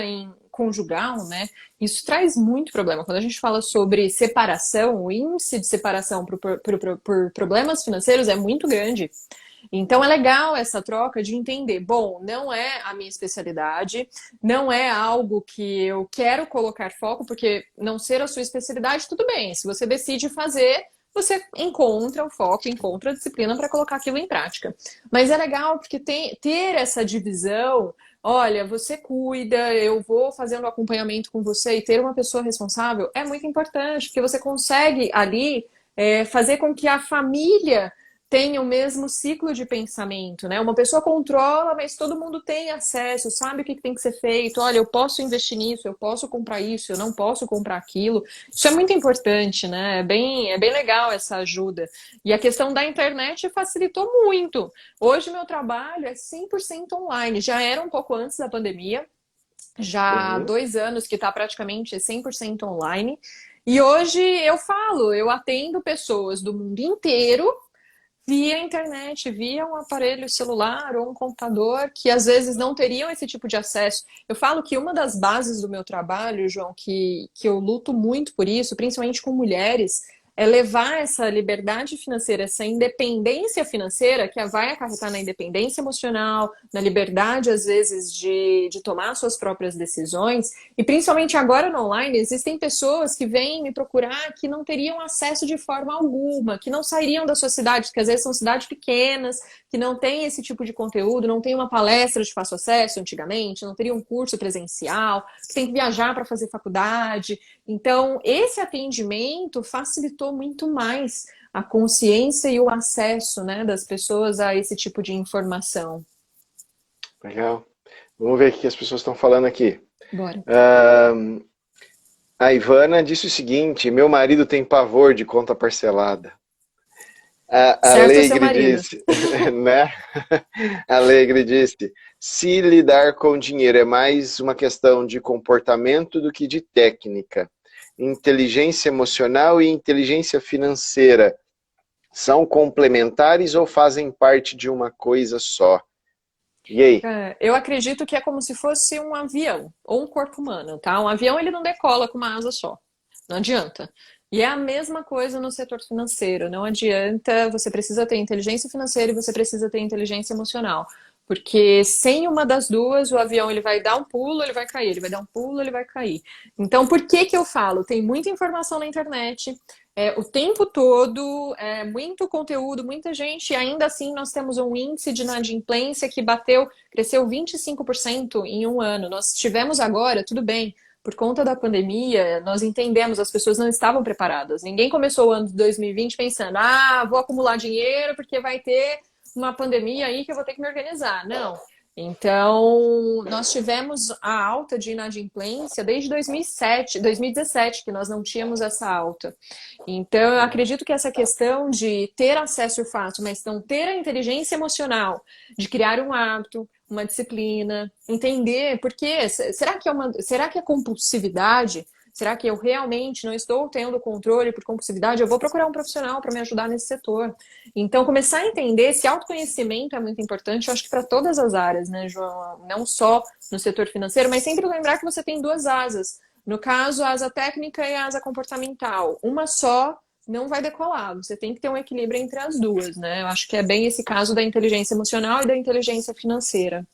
conjugal, né? Isso traz muito problema. Quando a gente fala sobre separação, o índice de separação por problemas financeiros é muito grande. Então é legal essa troca de entender, bom, não é a minha especialidade, não é algo que eu quero colocar foco, porque não ser a sua especialidade, tudo bem. Se você decide fazer, você encontra o foco, encontra a disciplina para colocar aquilo em prática. Mas é legal porque ter essa divisão, olha, você cuida, eu vou fazendo acompanhamento com você e ter uma pessoa responsável é muito importante, porque você consegue ali fazer com que a família tenha o mesmo ciclo de pensamento, né? Uma pessoa controla, mas todo mundo tem acesso, sabe o que tem que ser feito. Olha, eu posso investir nisso, eu posso comprar isso, eu não posso comprar aquilo. Isso é muito importante, né? É bem legal essa ajuda. E a questão da internet facilitou muito. Hoje meu trabalho é 100% online. Já era um pouco antes da pandemia, já há Uhum. 2 anos que está praticamente 100% online. E hoje eu falo, eu atendo pessoas do mundo inteiro via internet, via um aparelho celular ou um computador que às vezes não teriam esse tipo de acesso. Eu falo que uma das bases do meu trabalho, João, que eu luto muito por isso, principalmente com mulheres, é levar essa liberdade financeira, essa independência financeira que vai acarretar na independência emocional, na liberdade, às vezes, de tomar suas próprias decisões. E principalmente agora no online, existem pessoas que vêm me procurar que não teriam acesso de forma alguma, que não sairiam da sua cidade, que às vezes são cidades pequenas, que não tem esse tipo de conteúdo, não tem uma palestra de fácil acesso antigamente, não teria um curso presencial, que tem que viajar para fazer faculdade. Então, esse atendimento facilitou muito mais a consciência e o acesso, né, das pessoas a esse tipo de informação. Legal. Vamos ver o que as pessoas estão falando aqui. Bora. A Ivana disse o seguinte: meu marido tem pavor de conta parcelada. A Certo, seu Alegre marido. disse, né? Alegre disse: se lidar com dinheiro é mais uma questão de comportamento do que de técnica. Inteligência emocional e inteligência financeira são complementares ou fazem parte de uma coisa só? E aí? Eu acredito que é como se fosse um avião ou um corpo humano, tá? Um avião ele não decola com uma asa só, não adianta. E é a mesma coisa no setor financeiro, não adianta, você precisa ter inteligência financeira e você precisa ter inteligência emocional. Porque sem uma das duas, o avião ele vai dar um pulo, ele vai cair, ele vai dar um pulo, ele vai cair. Então, por que que eu falo? Tem muita informação na internet, o tempo todo, muito conteúdo, muita gente, e ainda assim nós temos um índice de inadimplência que cresceu 25% em um ano. Nós tivemos agora, tudo bem, por conta da pandemia, nós entendemos, as pessoas não estavam preparadas. Ninguém começou o ano de 2020 pensando, vou acumular dinheiro porque vai ter uma pandemia aí que eu vou ter que me organizar. Não. Então, nós tivemos a alta de inadimplência desde 2007, 2017, que nós não tínhamos essa alta. Então, eu acredito que essa questão de ter acesso fácil, mas não ter a inteligência emocional, de criar um hábito, uma disciplina, entender por quê? Será que é compulsividade? Será que eu realmente não estou tendo controle por compulsividade? Eu vou procurar um profissional para me ajudar nesse setor. Então, começar a entender esse autoconhecimento é muito importante, eu acho que para todas as áreas, né, João? Não só no setor financeiro, mas sempre lembrar que você tem duas asas. No caso, a asa técnica e a asa comportamental. Uma só não vai decolar, você tem que ter um equilíbrio entre as duas, né? Eu acho que é bem esse caso da inteligência emocional e da inteligência financeira.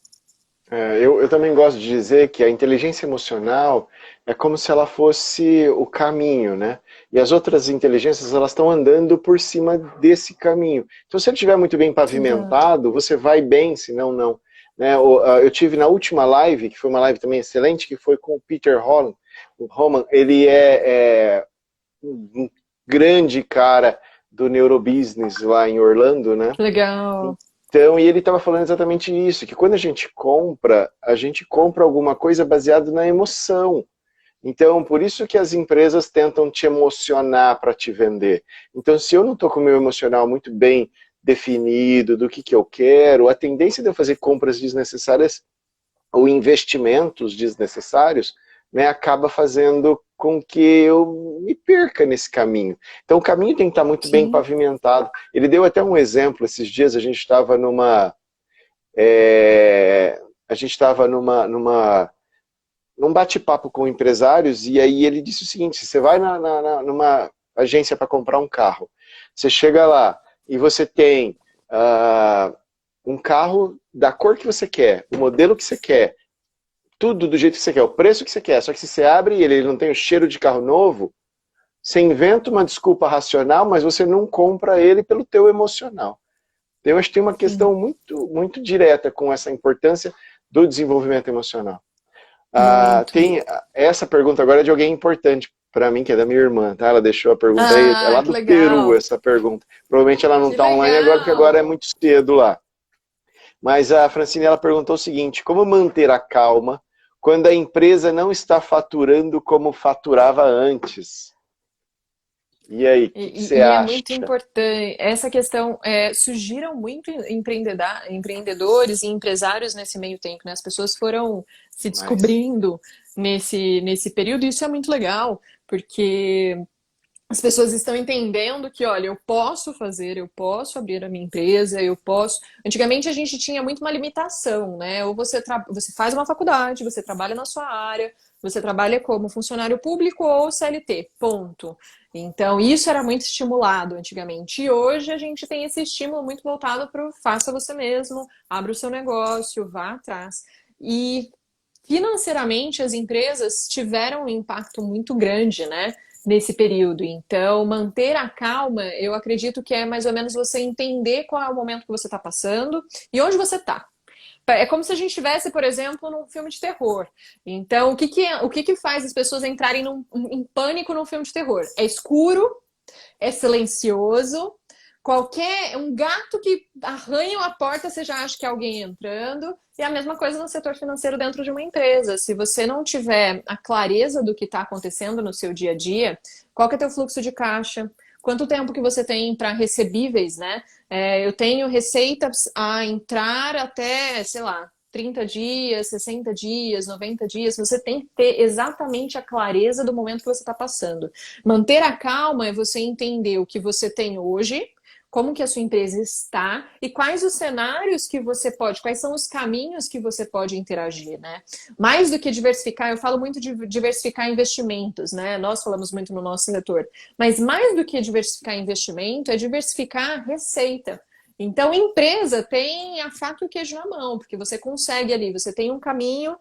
Eu também gosto de dizer que a inteligência emocional é como se ela fosse o caminho, né? E as outras inteligências, elas estão andando por cima desse caminho. Então, se ele estiver muito bem Exato. pavimentado, você vai bem, senão não. Né? Eu tive na última live, que foi uma live também excelente, que foi com o Peter Holland. O Roman, ele é um grande cara do neurobusiness lá em Orlando, né? Que legal. Então, e ele estava falando exatamente isso, que quando a gente compra alguma coisa baseado na emoção. Então, por isso que as empresas tentam te emocionar para te vender. Então, se eu não estou com o meu emocional muito bem definido do que eu quero, a tendência de eu fazer compras desnecessárias ou investimentos desnecessários, né, acaba fazendo com que eu me perca nesse caminho. Então o caminho tem que estar muito bem Sim. pavimentado. Ele deu até um exemplo, esses dias a gente estava a gente estava num bate-papo com empresários, e aí ele disse o seguinte: você vai numa agência para comprar um carro, você chega lá e você tem um carro da cor que você quer, o modelo que você quer, tudo do jeito que você quer, o preço que você quer, só que se você abre ele não tem o cheiro de carro novo, você inventa uma desculpa racional, mas você não compra ele pelo teu emocional. Eu acho que tem uma questão Sim. muito, muito direta com essa importância do desenvolvimento emocional. Muito. Tem essa pergunta agora é de alguém importante para mim, que é da minha irmã, tá? Ela deixou a pergunta aí, é Ah, lá que do Peru legal. essa pergunta. Provavelmente ela não Que está online agora, porque agora é legal. muito cedo lá. Mas a Francine, ela perguntou o seguinte, como manter a calma quando a empresa não está faturando como faturava antes? E aí, o que você E é acha? muito importante essa questão. Surgiram muito empreendedores e empresários nesse meio tempo, né? As pessoas foram se Mas, descobrindo nesse período, e isso é muito legal, porque as pessoas estão entendendo que, olha, eu posso fazer, eu posso abrir a minha empresa, eu posso. Antigamente a gente tinha muito uma limitação, né? Ou você faz uma faculdade, você trabalha na sua área, você trabalha como funcionário público ou CLT, ponto. Então, isso era muito estimulado antigamente. E hoje a gente tem esse estímulo muito voltado para o faça você mesmo, abra o seu negócio, vá atrás. E financeiramente as empresas tiveram um impacto muito grande, né? Nesse período. Então, manter a calma, eu acredito que é mais ou menos você entender qual é o momento que você está passando e onde você está. É como se a gente estivesse, por exemplo, num filme de terror. Então, o que faz as pessoas entrarem em pânico num filme de terror? É escuro, é silencioso. Um gato que arranha a porta, você já acha que é alguém entrando. E a mesma coisa no setor financeiro dentro de uma empresa. Se você não tiver a clareza do que está acontecendo no seu dia a dia, qual que é teu fluxo de caixa? Quanto tempo que você tem para recebíveis, né? Eu tenho receitas a entrar até, sei lá, 30 dias, 60 dias, 90 dias. Você tem que ter exatamente a clareza do momento que você está passando. Manter a calma é você entender o que você tem hoje, como que a sua empresa está e quais os cenários que você pode, quais são os caminhos que você pode interagir, né? Mais do que diversificar, eu falo muito de diversificar investimentos, né? Nós falamos muito no nosso setor, mas mais do que diversificar investimento é diversificar receita. Então, empresa tem a faca e o queijo na mão, porque você consegue ali, você tem um caminho,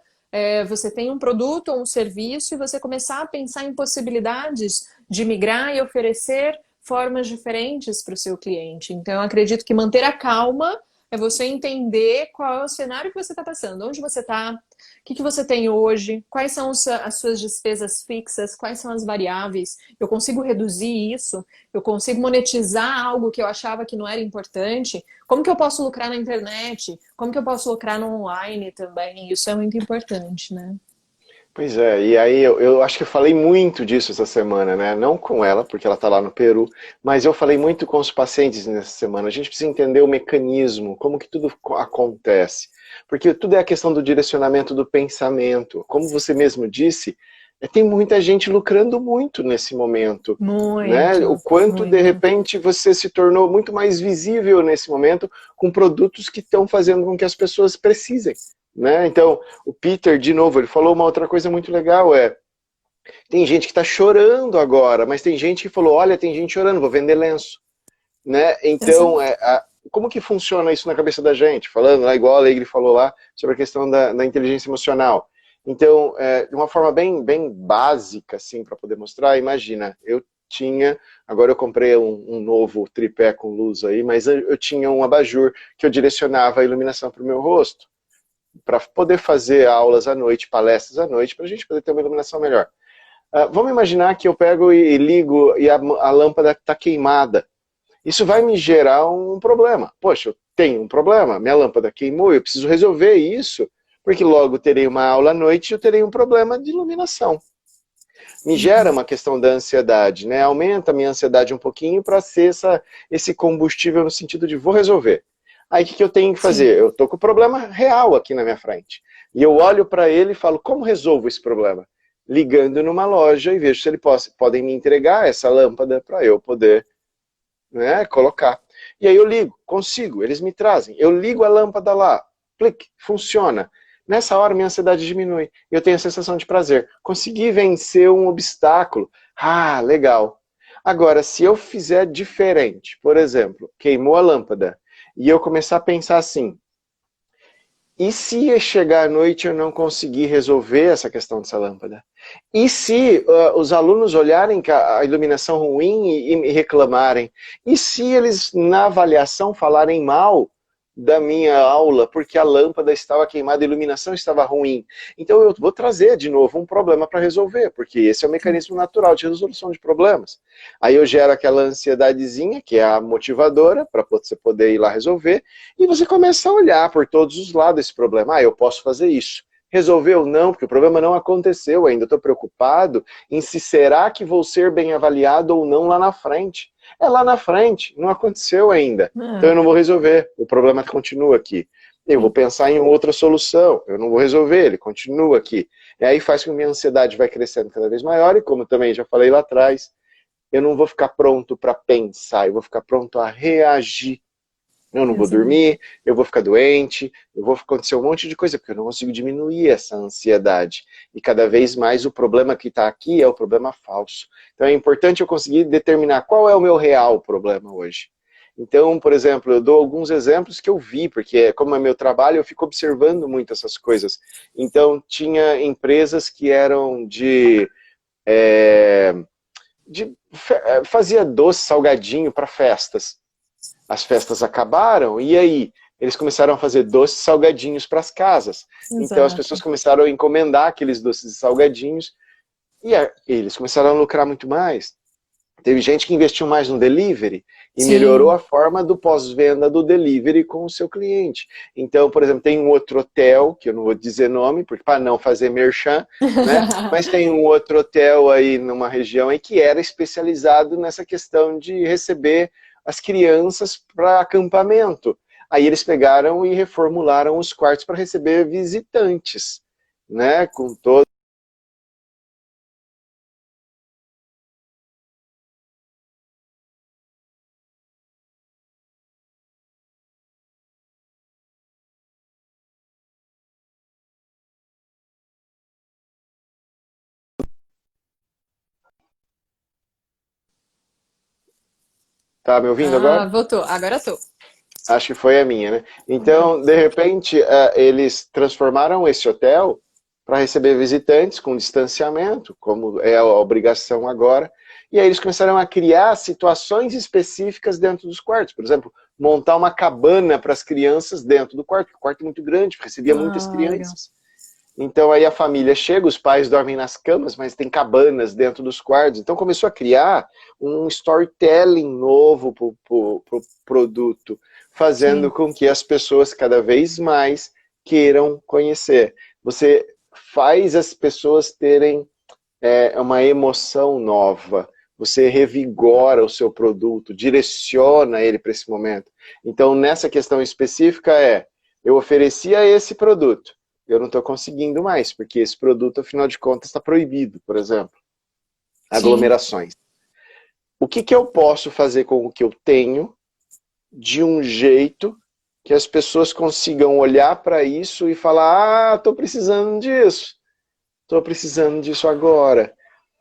você tem um produto ou um serviço e você começar a pensar em possibilidades de migrar e oferecer formas diferentes para o seu cliente. Então, eu acredito que manter a calma é você entender qual é o cenário que você está passando, onde você está, o que você tem hoje, quais são as suas despesas fixas, quais são as variáveis. Eu consigo reduzir isso, eu consigo monetizar algo que eu achava que não era importante. Como que eu posso lucrar na internet? Como que eu posso lucrar no online também? Isso é muito importante, né? pois é, e aí eu acho que eu falei muito disso essa semana, né? Não com ela, porque ela está lá no Peru, mas eu falei muito com os pacientes nessa semana. A gente precisa entender o mecanismo, como que tudo acontece. Porque tudo é a questão do direcionamento do pensamento. Como você mesmo disse, tem muita gente lucrando muito nesse momento, né? O Muito, quanto de muito. repente você se tornou muito mais visível nesse momento com produtos que estão fazendo com que as pessoas precisem, né? Então, o Peter, de novo, ele falou uma outra coisa muito legal, tem gente que está chorando agora, mas tem gente que falou, olha, tem gente chorando, vou vender lenço, né? Então, Exato. como que funciona isso na cabeça da gente? Falando lá, igual a Alegre falou lá, sobre a questão da inteligência emocional. Então, de uma forma bem básica, assim, para poder mostrar, imagina, agora eu comprei um novo tripé com luz aí, mas eu tinha um abajur que eu direcionava a iluminação para o meu rosto, para poder fazer aulas à noite, palestras à noite, para a gente poder ter uma iluminação melhor. Vamos imaginar que eu pego e ligo e a lâmpada está queimada. Isso vai me gerar um problema. Poxa, eu tenho um problema, minha lâmpada queimou, eu preciso resolver isso, porque logo terei uma aula à noite e eu terei um problema de iluminação. Me gera Uhum. uma questão da ansiedade, né? Aumenta a minha ansiedade um pouquinho para ser esse combustível no sentido de vou resolver. Aí o que eu tenho que Sim. fazer? Eu estou com o problema real aqui na minha frente. E eu olho para ele e falo, como resolvo esse problema? Ligando numa loja e vejo se eles podem me entregar essa lâmpada para eu poder, né, colocar. E aí eu ligo, consigo, eles me trazem. Eu ligo a lâmpada lá, clique, funciona. Nessa hora minha ansiedade diminui. Eu tenho a sensação de prazer. Consegui vencer um obstáculo. Ah, legal. Agora, se eu fizer diferente, por exemplo, queimou a lâmpada, e eu começar a pensar assim, e se chegar à noite eu não conseguir resolver essa questão dessa lâmpada? E se os alunos olharem a iluminação ruim e reclamarem? E se eles, na avaliação, falarem mal da minha aula porque a lâmpada estava queimada, a iluminação estava ruim. Então eu vou trazer de novo um problema para resolver, porque esse é o mecanismo natural de resolução de problemas. Aí eu gero aquela ansiedadezinha, que é a motivadora, para você poder ir lá resolver, e você começa a olhar por todos os lados esse problema. Ah, eu posso fazer isso. Resolveu? Não, porque o problema não aconteceu ainda. Estou preocupado em se será que vou ser bem avaliado ou não lá na frente. É lá na frente, não aconteceu ainda. Então eu não vou resolver, o problema continua aqui. Eu vou pensar em outra solução, eu não vou resolver, ele continua aqui. E aí faz com que a minha ansiedade vai crescendo cada vez maior, e como também já falei lá atrás, eu não vou ficar pronto para pensar, eu vou ficar pronto a reagir. Eu não vou dormir, eu vou ficar doente, eu vou acontecer um monte de coisa, porque eu não consigo diminuir essa ansiedade. E cada vez mais o problema que está aqui é o problema falso. Então é importante eu conseguir determinar qual é o meu real problema hoje. Então, por exemplo, eu dou alguns exemplos que eu vi, porque como é meu trabalho, eu fico observando muito essas coisas. Então, tinha empresas que eram fazia doce, salgadinho para festas. As festas acabaram, e aí? Eles começaram a fazer doces e salgadinhos para as casas. Exato. Então as pessoas começaram a encomendar aqueles doces e salgadinhos, e eles começaram a lucrar muito mais. Teve gente que investiu mais no delivery e melhorou a forma do pós-venda do delivery com o seu cliente. Então, por exemplo, tem um outro hotel, que eu não vou dizer nome, porque para não fazer merchan, né? Mas tem um outro hotel aí numa região aí que era especializado nessa questão de receber as crianças para acampamento. Aí eles pegaram e reformularam os quartos para receber visitantes, né? Com todo. Tá me ouvindo Ah, agora? voltou. Agora tô. Acho que foi a minha, né? Então, de repente, eles transformaram esse hotel para receber visitantes com distanciamento, como é a obrigação agora. E aí eles começaram a criar situações específicas dentro dos quartos. Por exemplo, montar uma cabana para as crianças dentro do quarto, porque o quarto é muito grande, recebia muitas Legal. crianças. Então aí a família chega, os pais dormem nas camas, mas tem cabanas dentro dos quartos. Então começou a criar um storytelling novo para o produto, fazendo com que as pessoas cada vez mais queiram conhecer. Você faz as pessoas terem uma emoção nova, você revigora o seu produto, direciona ele para esse momento. Então nessa questão específica eu oferecia esse produto, eu não estou conseguindo mais, porque esse produto, afinal de contas, está proibido, por exemplo. Aglomerações. O que eu posso fazer com o que eu tenho de um jeito que as pessoas consigam olhar para isso e falar, estou precisando disso agora,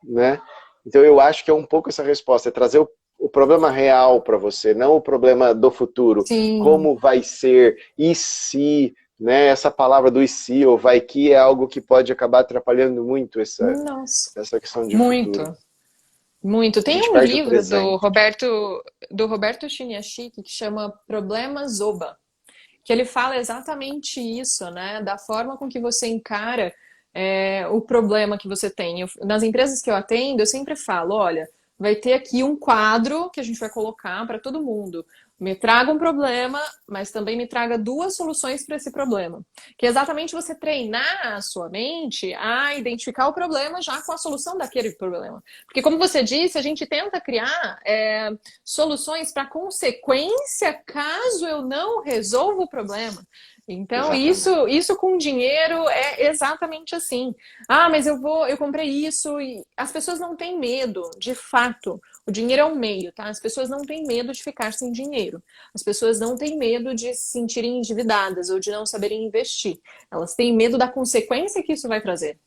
né? Então eu acho que é um pouco essa resposta, é trazer o problema real para você, não o problema do futuro. Como vai ser, e se... Né? Essa palavra do e se ou vai que é algo que pode acabar atrapalhando muito essa questão de futuro. Muito. A Tem gente um perde o livro presente. do Roberto Chiniachiki que chama Problema Zoba, que ele fala exatamente isso, né? Da forma com que você encara o problema que você tem. Nas empresas que eu atendo, eu sempre falo, olha, vai ter aqui um quadro que a gente vai colocar para todo mundo. Me traga um problema, mas também me traga duas soluções para esse problema. Que é exatamente você treinar a sua mente a identificar o problema já com a solução daquele problema. Porque, como você disse, a gente tenta criar soluções para consequência caso eu não resolva o problema. Então, isso com dinheiro é exatamente assim. Ah, mas eu comprei isso e as pessoas não têm medo, de fato. O dinheiro é um meio, tá? As pessoas não têm medo de ficar sem dinheiro. As pessoas não têm medo de se sentirem endividadas ou de não saberem investir. Elas têm medo da consequência que isso vai trazer.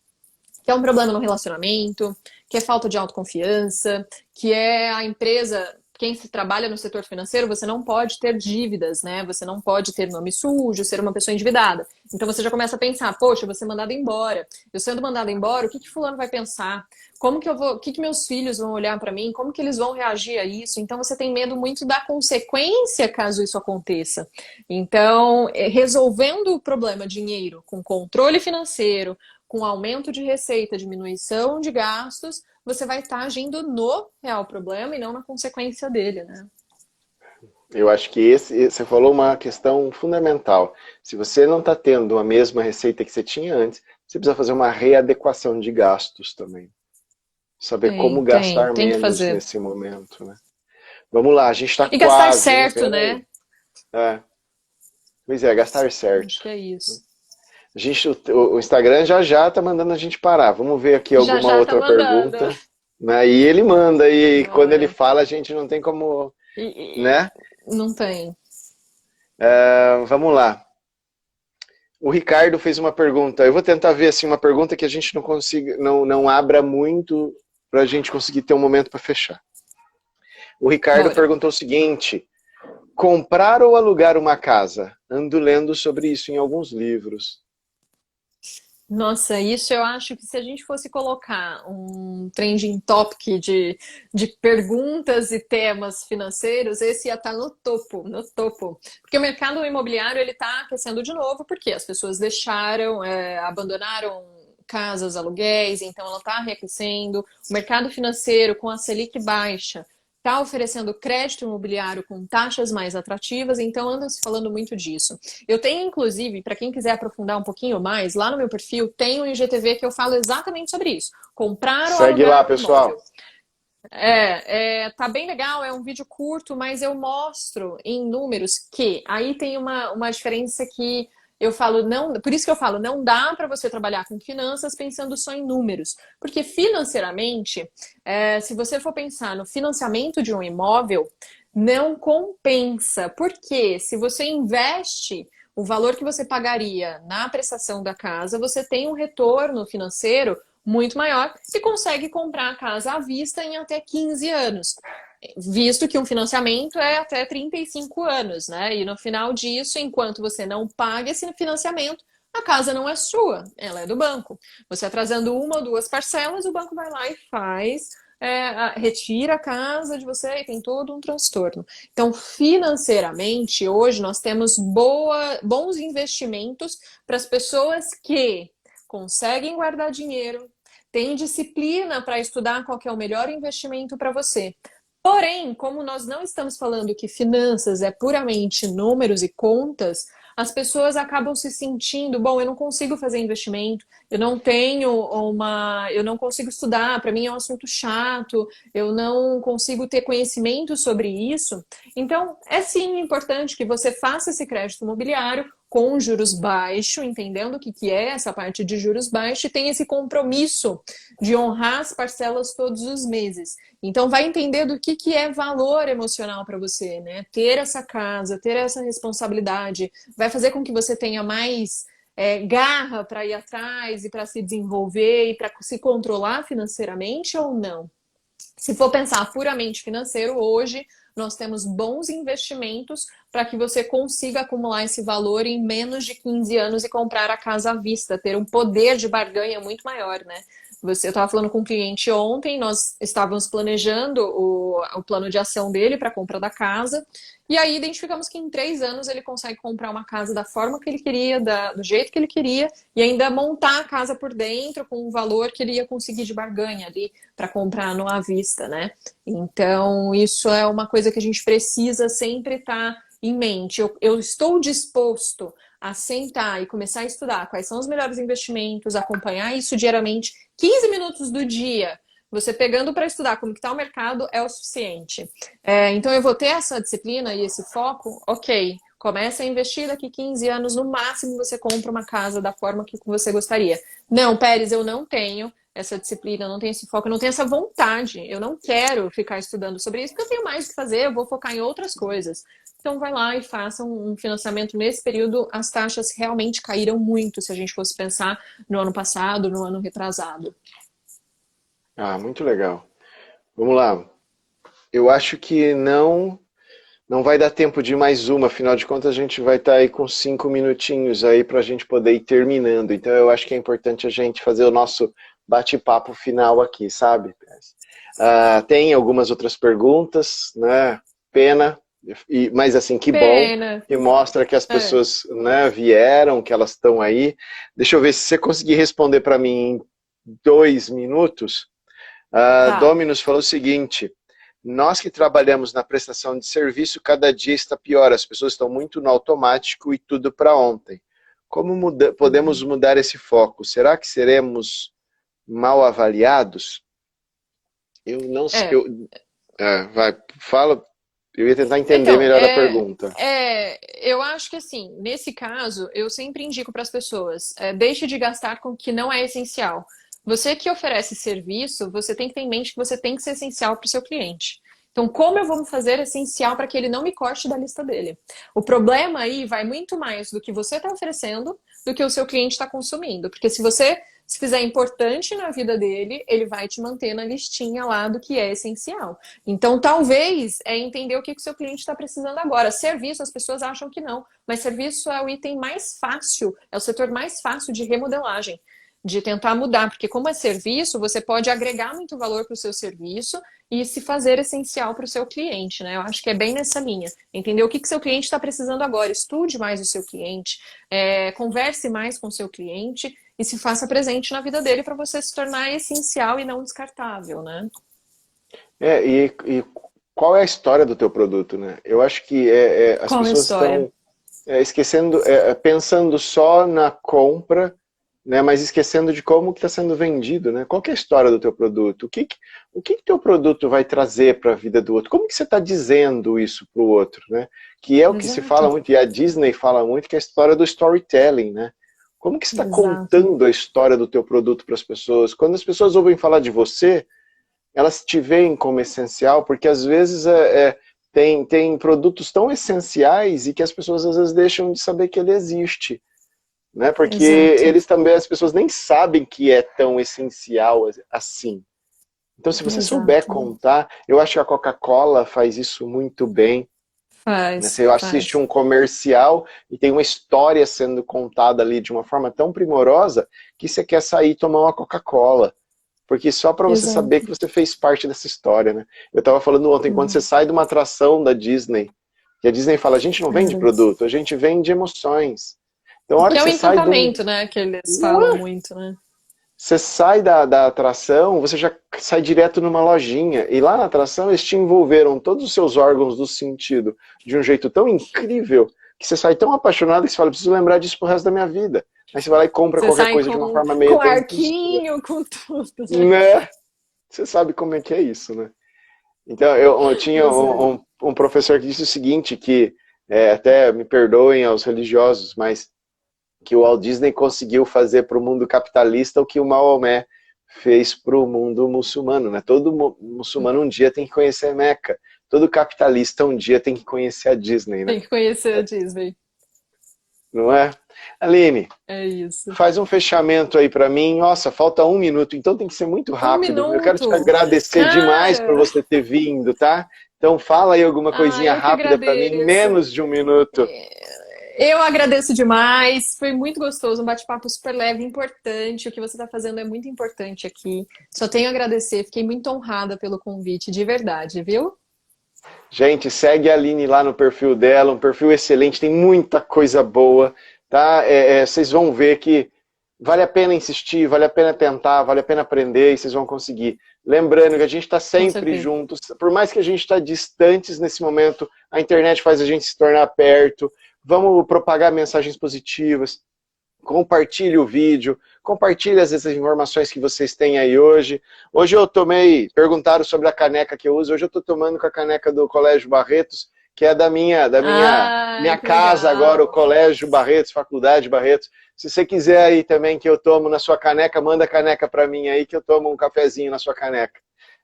Que é um problema no relacionamento, que é falta de autoconfiança, que é a empresa quem se trabalha no setor financeiro, você não pode ter dívidas, né? Você não pode ter nome sujo, ser uma pessoa endividada. Então você já começa a pensar, poxa, eu vou ser mandado embora. Eu sendo mandado embora, o que que fulano vai pensar? Como que eu vou, o que que meus filhos vão olhar para mim? Como que eles vão reagir a isso? Então você tem medo muito da consequência caso isso aconteça. Então, resolvendo o problema dinheiro com controle financeiro, com aumento de receita, diminuição de gastos, você vai estar agindo no real problema e não na consequência dele, né? Eu acho que você falou uma questão fundamental. Se você não está tendo a mesma receita que você tinha antes, você precisa fazer uma readequação de gastos também. Saber como gastar Tem que menos fazer. nesse momento, né? Vamos lá, a gente está E gastar quase, hein? certo, Peraí. né? É, pois é, gastar certo. Acho que é isso. A gente, o Instagram já está mandando a gente parar. Vamos ver aqui Já alguma já tá outra mandando. pergunta. Né? E ele manda, e quando ele Bora. fala, a gente não tem como, E, né? não tem. Vamos lá. O Ricardo fez uma pergunta. Eu vou tentar ver assim uma pergunta que a gente não consiga, não abra muito para a gente conseguir ter um momento para fechar. O Ricardo Bora. perguntou o seguinte: comprar ou alugar uma casa? Ando lendo sobre isso em alguns livros. Nossa, isso eu acho que se a gente fosse colocar um trending topic de perguntas e temas financeiros, esse ia estar no topo, no topo. Porque o mercado imobiliário ele está aquecendo de novo, porque as pessoas deixaram, abandonaram casas, aluguéis, então ela está reaquecendo. O mercado financeiro com a Selic baixa está oferecendo crédito imobiliário com taxas mais atrativas, então anda se falando muito disso. Eu tenho, inclusive, para quem quiser aprofundar um pouquinho mais, lá no meu perfil tem um IGTV que eu falo exatamente sobre isso. Comprar ou Segue lá, alugar um imóvel. pessoal. Tá bem legal, é um vídeo curto, mas eu mostro em números que aí tem uma diferença que eu falo, não, por isso que eu falo, não dá para você trabalhar com finanças pensando só em números, porque financeiramente, se você for pensar no financiamento de um imóvel, não compensa, porque se você investe o valor que você pagaria na prestação da casa, você tem um retorno financeiro muito maior e consegue comprar a casa à vista em até 15 anos. Visto que um financiamento é até 35 anos, né? E no final disso, enquanto você não paga esse financiamento, a casa não é sua, ela é do banco. Você atrasando uma ou duas parcelas, o banco vai lá e faz, retira a casa de você e tem todo um transtorno. Então, financeiramente, hoje nós temos bons investimentos para as pessoas que conseguem guardar dinheiro, têm disciplina para estudar qual que é o melhor investimento para você. Porém, como nós não estamos falando que finanças é puramente números e contas, as pessoas acabam se sentindo, bom, eu não consigo fazer investimento, eu não consigo estudar, para mim é um assunto chato, eu não consigo ter conhecimento sobre isso. Então, é sim importante que você faça esse crédito imobiliário com juros baixos, entendendo o que é essa parte de juros baixos, e tem esse compromisso de honrar as parcelas todos os meses. Então, vai entender do que é valor emocional para você, né? Ter essa casa, ter essa responsabilidade, vai fazer com que você tenha mais garra para ir atrás e para se desenvolver e para se controlar financeiramente ou não? Se for pensar puramente financeiro, hoje nós temos bons investimentos para que você consiga acumular esse valor em menos de 15 anos e comprar a casa à vista, ter um poder de barganha muito maior, né? Eu estava falando com um cliente ontem, nós estávamos planejando o plano de ação dele para a compra da casa, e aí identificamos que em 3 anos ele consegue comprar uma casa da forma que ele queria, do jeito que ele queria, e ainda montar a casa por dentro com o valor que ele ia conseguir de barganha ali para comprar no à vista, né? Então, isso é uma coisa que a gente precisa sempre estar em mente. Eu estou disposto a sentar e começar a estudar quais são os melhores investimentos, acompanhar isso diariamente, 15 minutos do dia, você pegando para estudar como está o mercado é o suficiente. Então eu vou ter essa disciplina e esse foco, ok. Comece a investir daqui 15 anos, no máximo você compra uma casa da forma que você gostaria. Não, Pérez, eu não tenho essa disciplina, eu não tenho esse foco, eu não tenho essa vontade, eu não quero ficar estudando sobre isso, porque eu tenho mais o que fazer, eu vou focar em outras coisas. Então vai lá e faça um financiamento nesse período. As taxas realmente caíram muito se a gente fosse pensar no ano passado, no ano retrasado. Ah, muito legal. Vamos lá. Eu acho que não vai dar tempo de mais uma, afinal de contas a gente vai estar aí com 5 minutinhos aí para a gente poder ir terminando. Então eu acho que é importante a gente fazer o nosso bate-papo final aqui, sabe? Tem algumas outras perguntas, né? Pena, mas assim, que bom, Pena. que mostra que as É, pessoas, né, vieram, que elas estão aí. Deixa eu ver se você conseguir responder para mim em 2 minutos. tá. Dominus falou o seguinte: nós que trabalhamos na prestação de serviço, cada dia está pior. As pessoas estão muito no automático e tudo para ontem. Como podemos Uhum. mudar esse foco? Será que seremos mal avaliados? Eu não sei. É. Vai, fala. Eu ia tentar entender Então, melhor a pergunta. eu acho que assim, nesse caso, eu sempre indico para as pessoas, deixe de gastar com o que não é essencial. Você que oferece serviço, você tem que ter em mente que você tem que ser essencial para o seu cliente. Então, como eu vou me fazer essencial para que ele não me corte da lista dele? O problema aí vai muito mais do que você está oferecendo do que o seu cliente está consumindo. Porque se você se fizer importante na vida dele, ele vai te manter na listinha lá do que é essencial. Então, talvez entender o que o seu cliente está precisando agora. Serviço, as pessoas acham que não, mas serviço é o item mais fácil, é o setor mais fácil de remodelagem, de tentar mudar, porque como é serviço, você pode agregar muito valor para o seu serviço e se fazer essencial para o seu cliente, né? Eu acho que é bem nessa linha. Entender o que seu cliente está precisando agora, estude mais o seu cliente, converse mais com o seu cliente e se faça presente na vida dele para você se tornar essencial e não descartável, né? E qual é a história do teu produto, né? Eu acho que as Qual a pessoas história? estão esquecendo, pensando só na compra, né, mas esquecendo de como que está sendo vendido, né? Qual que é a história do teu produto? O que teu produto vai trazer para a vida do outro? Como que você está dizendo isso para o outro, né? Que é o que se Exato, fala muito, e a Disney fala muito, que é a história do storytelling, né? Como que você está exato, contando a história do teu produto para as pessoas? Quando as pessoas ouvem falar de você, elas te veem como essencial, porque às vezes tem produtos tão essenciais e que as pessoas às vezes deixam de saber que ele existe, né? Porque exato, eles também, as pessoas nem sabem que é tão essencial assim. Então, se você souber exato. contar, eu acho que a Coca-Cola faz isso muito bem, né? Faz, Você assiste faz. um comercial e tem uma história sendo contada ali de uma forma tão primorosa que você quer sair e tomar uma Coca-Cola. Porque só para você saber Exato. que você fez parte dessa história, né? Eu estava falando ontem, quando você Uhum. sai de uma atração da Disney, que a Disney fala, a gente não vende Verdade. produto, a gente vende emoções. Então, a hora Que que é o você sai de um. encantamento, né? Que eles Não falam é? muito, né? Você sai da atração, você já sai direto numa lojinha. E lá na atração eles te envolveram todos os seus órgãos do sentido de um jeito tão incrível que você sai tão apaixonado que você fala, preciso lembrar disso pro resto da minha vida. Aí você vai lá e compra Você qualquer sai coisa de uma com, forma meio com até impulsiva. arquinho, com tudo, né? Né? Você sabe como é que é isso, né? Então, eu tinha Exato. um professor que disse o seguinte, que até me perdoem aos religiosos, mas que o Walt Disney conseguiu fazer para o mundo capitalista o que o Maomé fez para o mundo muçulmano, né? Todo muçulmano um dia tem que conhecer Meca, todo capitalista um dia tem que conhecer a Disney, né? Tem que conhecer a Disney. Não é? Aline, É isso. faz um fechamento aí para mim. Nossa, falta 1 minuto, então tem que ser muito Um rápido. Eu quero te minuto. agradecer demais por Cara, você ter vindo, tá? Então fala aí alguma coisinha eu que rápida para mim, agradeço. menos de 1 minuto. Eu agradeço demais. Foi muito gostoso, um bate-papo super leve, importante. O que você está fazendo é muito importante aqui. Só tenho a agradecer. Fiquei muito honrada pelo convite, de verdade, viu? Gente, segue a Aline lá no perfil dela, um perfil excelente, tem muita coisa boa, tá? Vocês vão ver que vale a pena insistir, vale a pena tentar, vale a pena aprender e vocês vão conseguir. Lembrando que a gente está Com sempre certeza. juntos, por mais que a gente está distantes nesse momento, a internet faz a gente se tornar perto. Vamos propagar mensagens positivas, compartilhe o vídeo, compartilhe essas informações que vocês têm aí hoje. Hoje eu tomei, perguntaram sobre a caneca que eu uso, hoje eu estou tomando com a caneca do Colégio Barretos, que é da minha Ai, que casa agora, o legal. Colégio Barretos, Faculdade Barretos. Se você quiser aí também que eu tomo na sua caneca, manda a caneca para mim aí que eu tomo um cafezinho na sua caneca.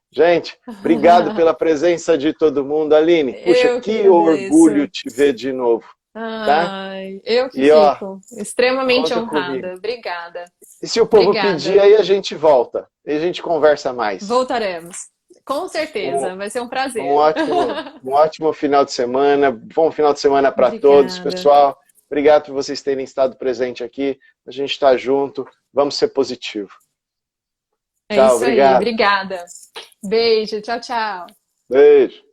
Gente, obrigado pela presença de todo mundo. Aline, puxa, Eu que que orgulho agradeço. te ver de novo, tá? Ai, eu que E ó, fico extremamente conta comigo. honrada. Obrigada. E se o povo pedir, Obrigada. aí a gente volta. E a gente conversa mais. Voltaremos. Com certeza, vai ser um prazer. Um ótimo, um ótimo final de semana. Bom final de semana para todos, Obrigada. pessoal. Obrigado por vocês terem estado presente aqui. A gente está junto. Vamos ser positivo. É Tchau, isso aí, obrigado. obrigada. Beijo, tchau, tchau. Beijo.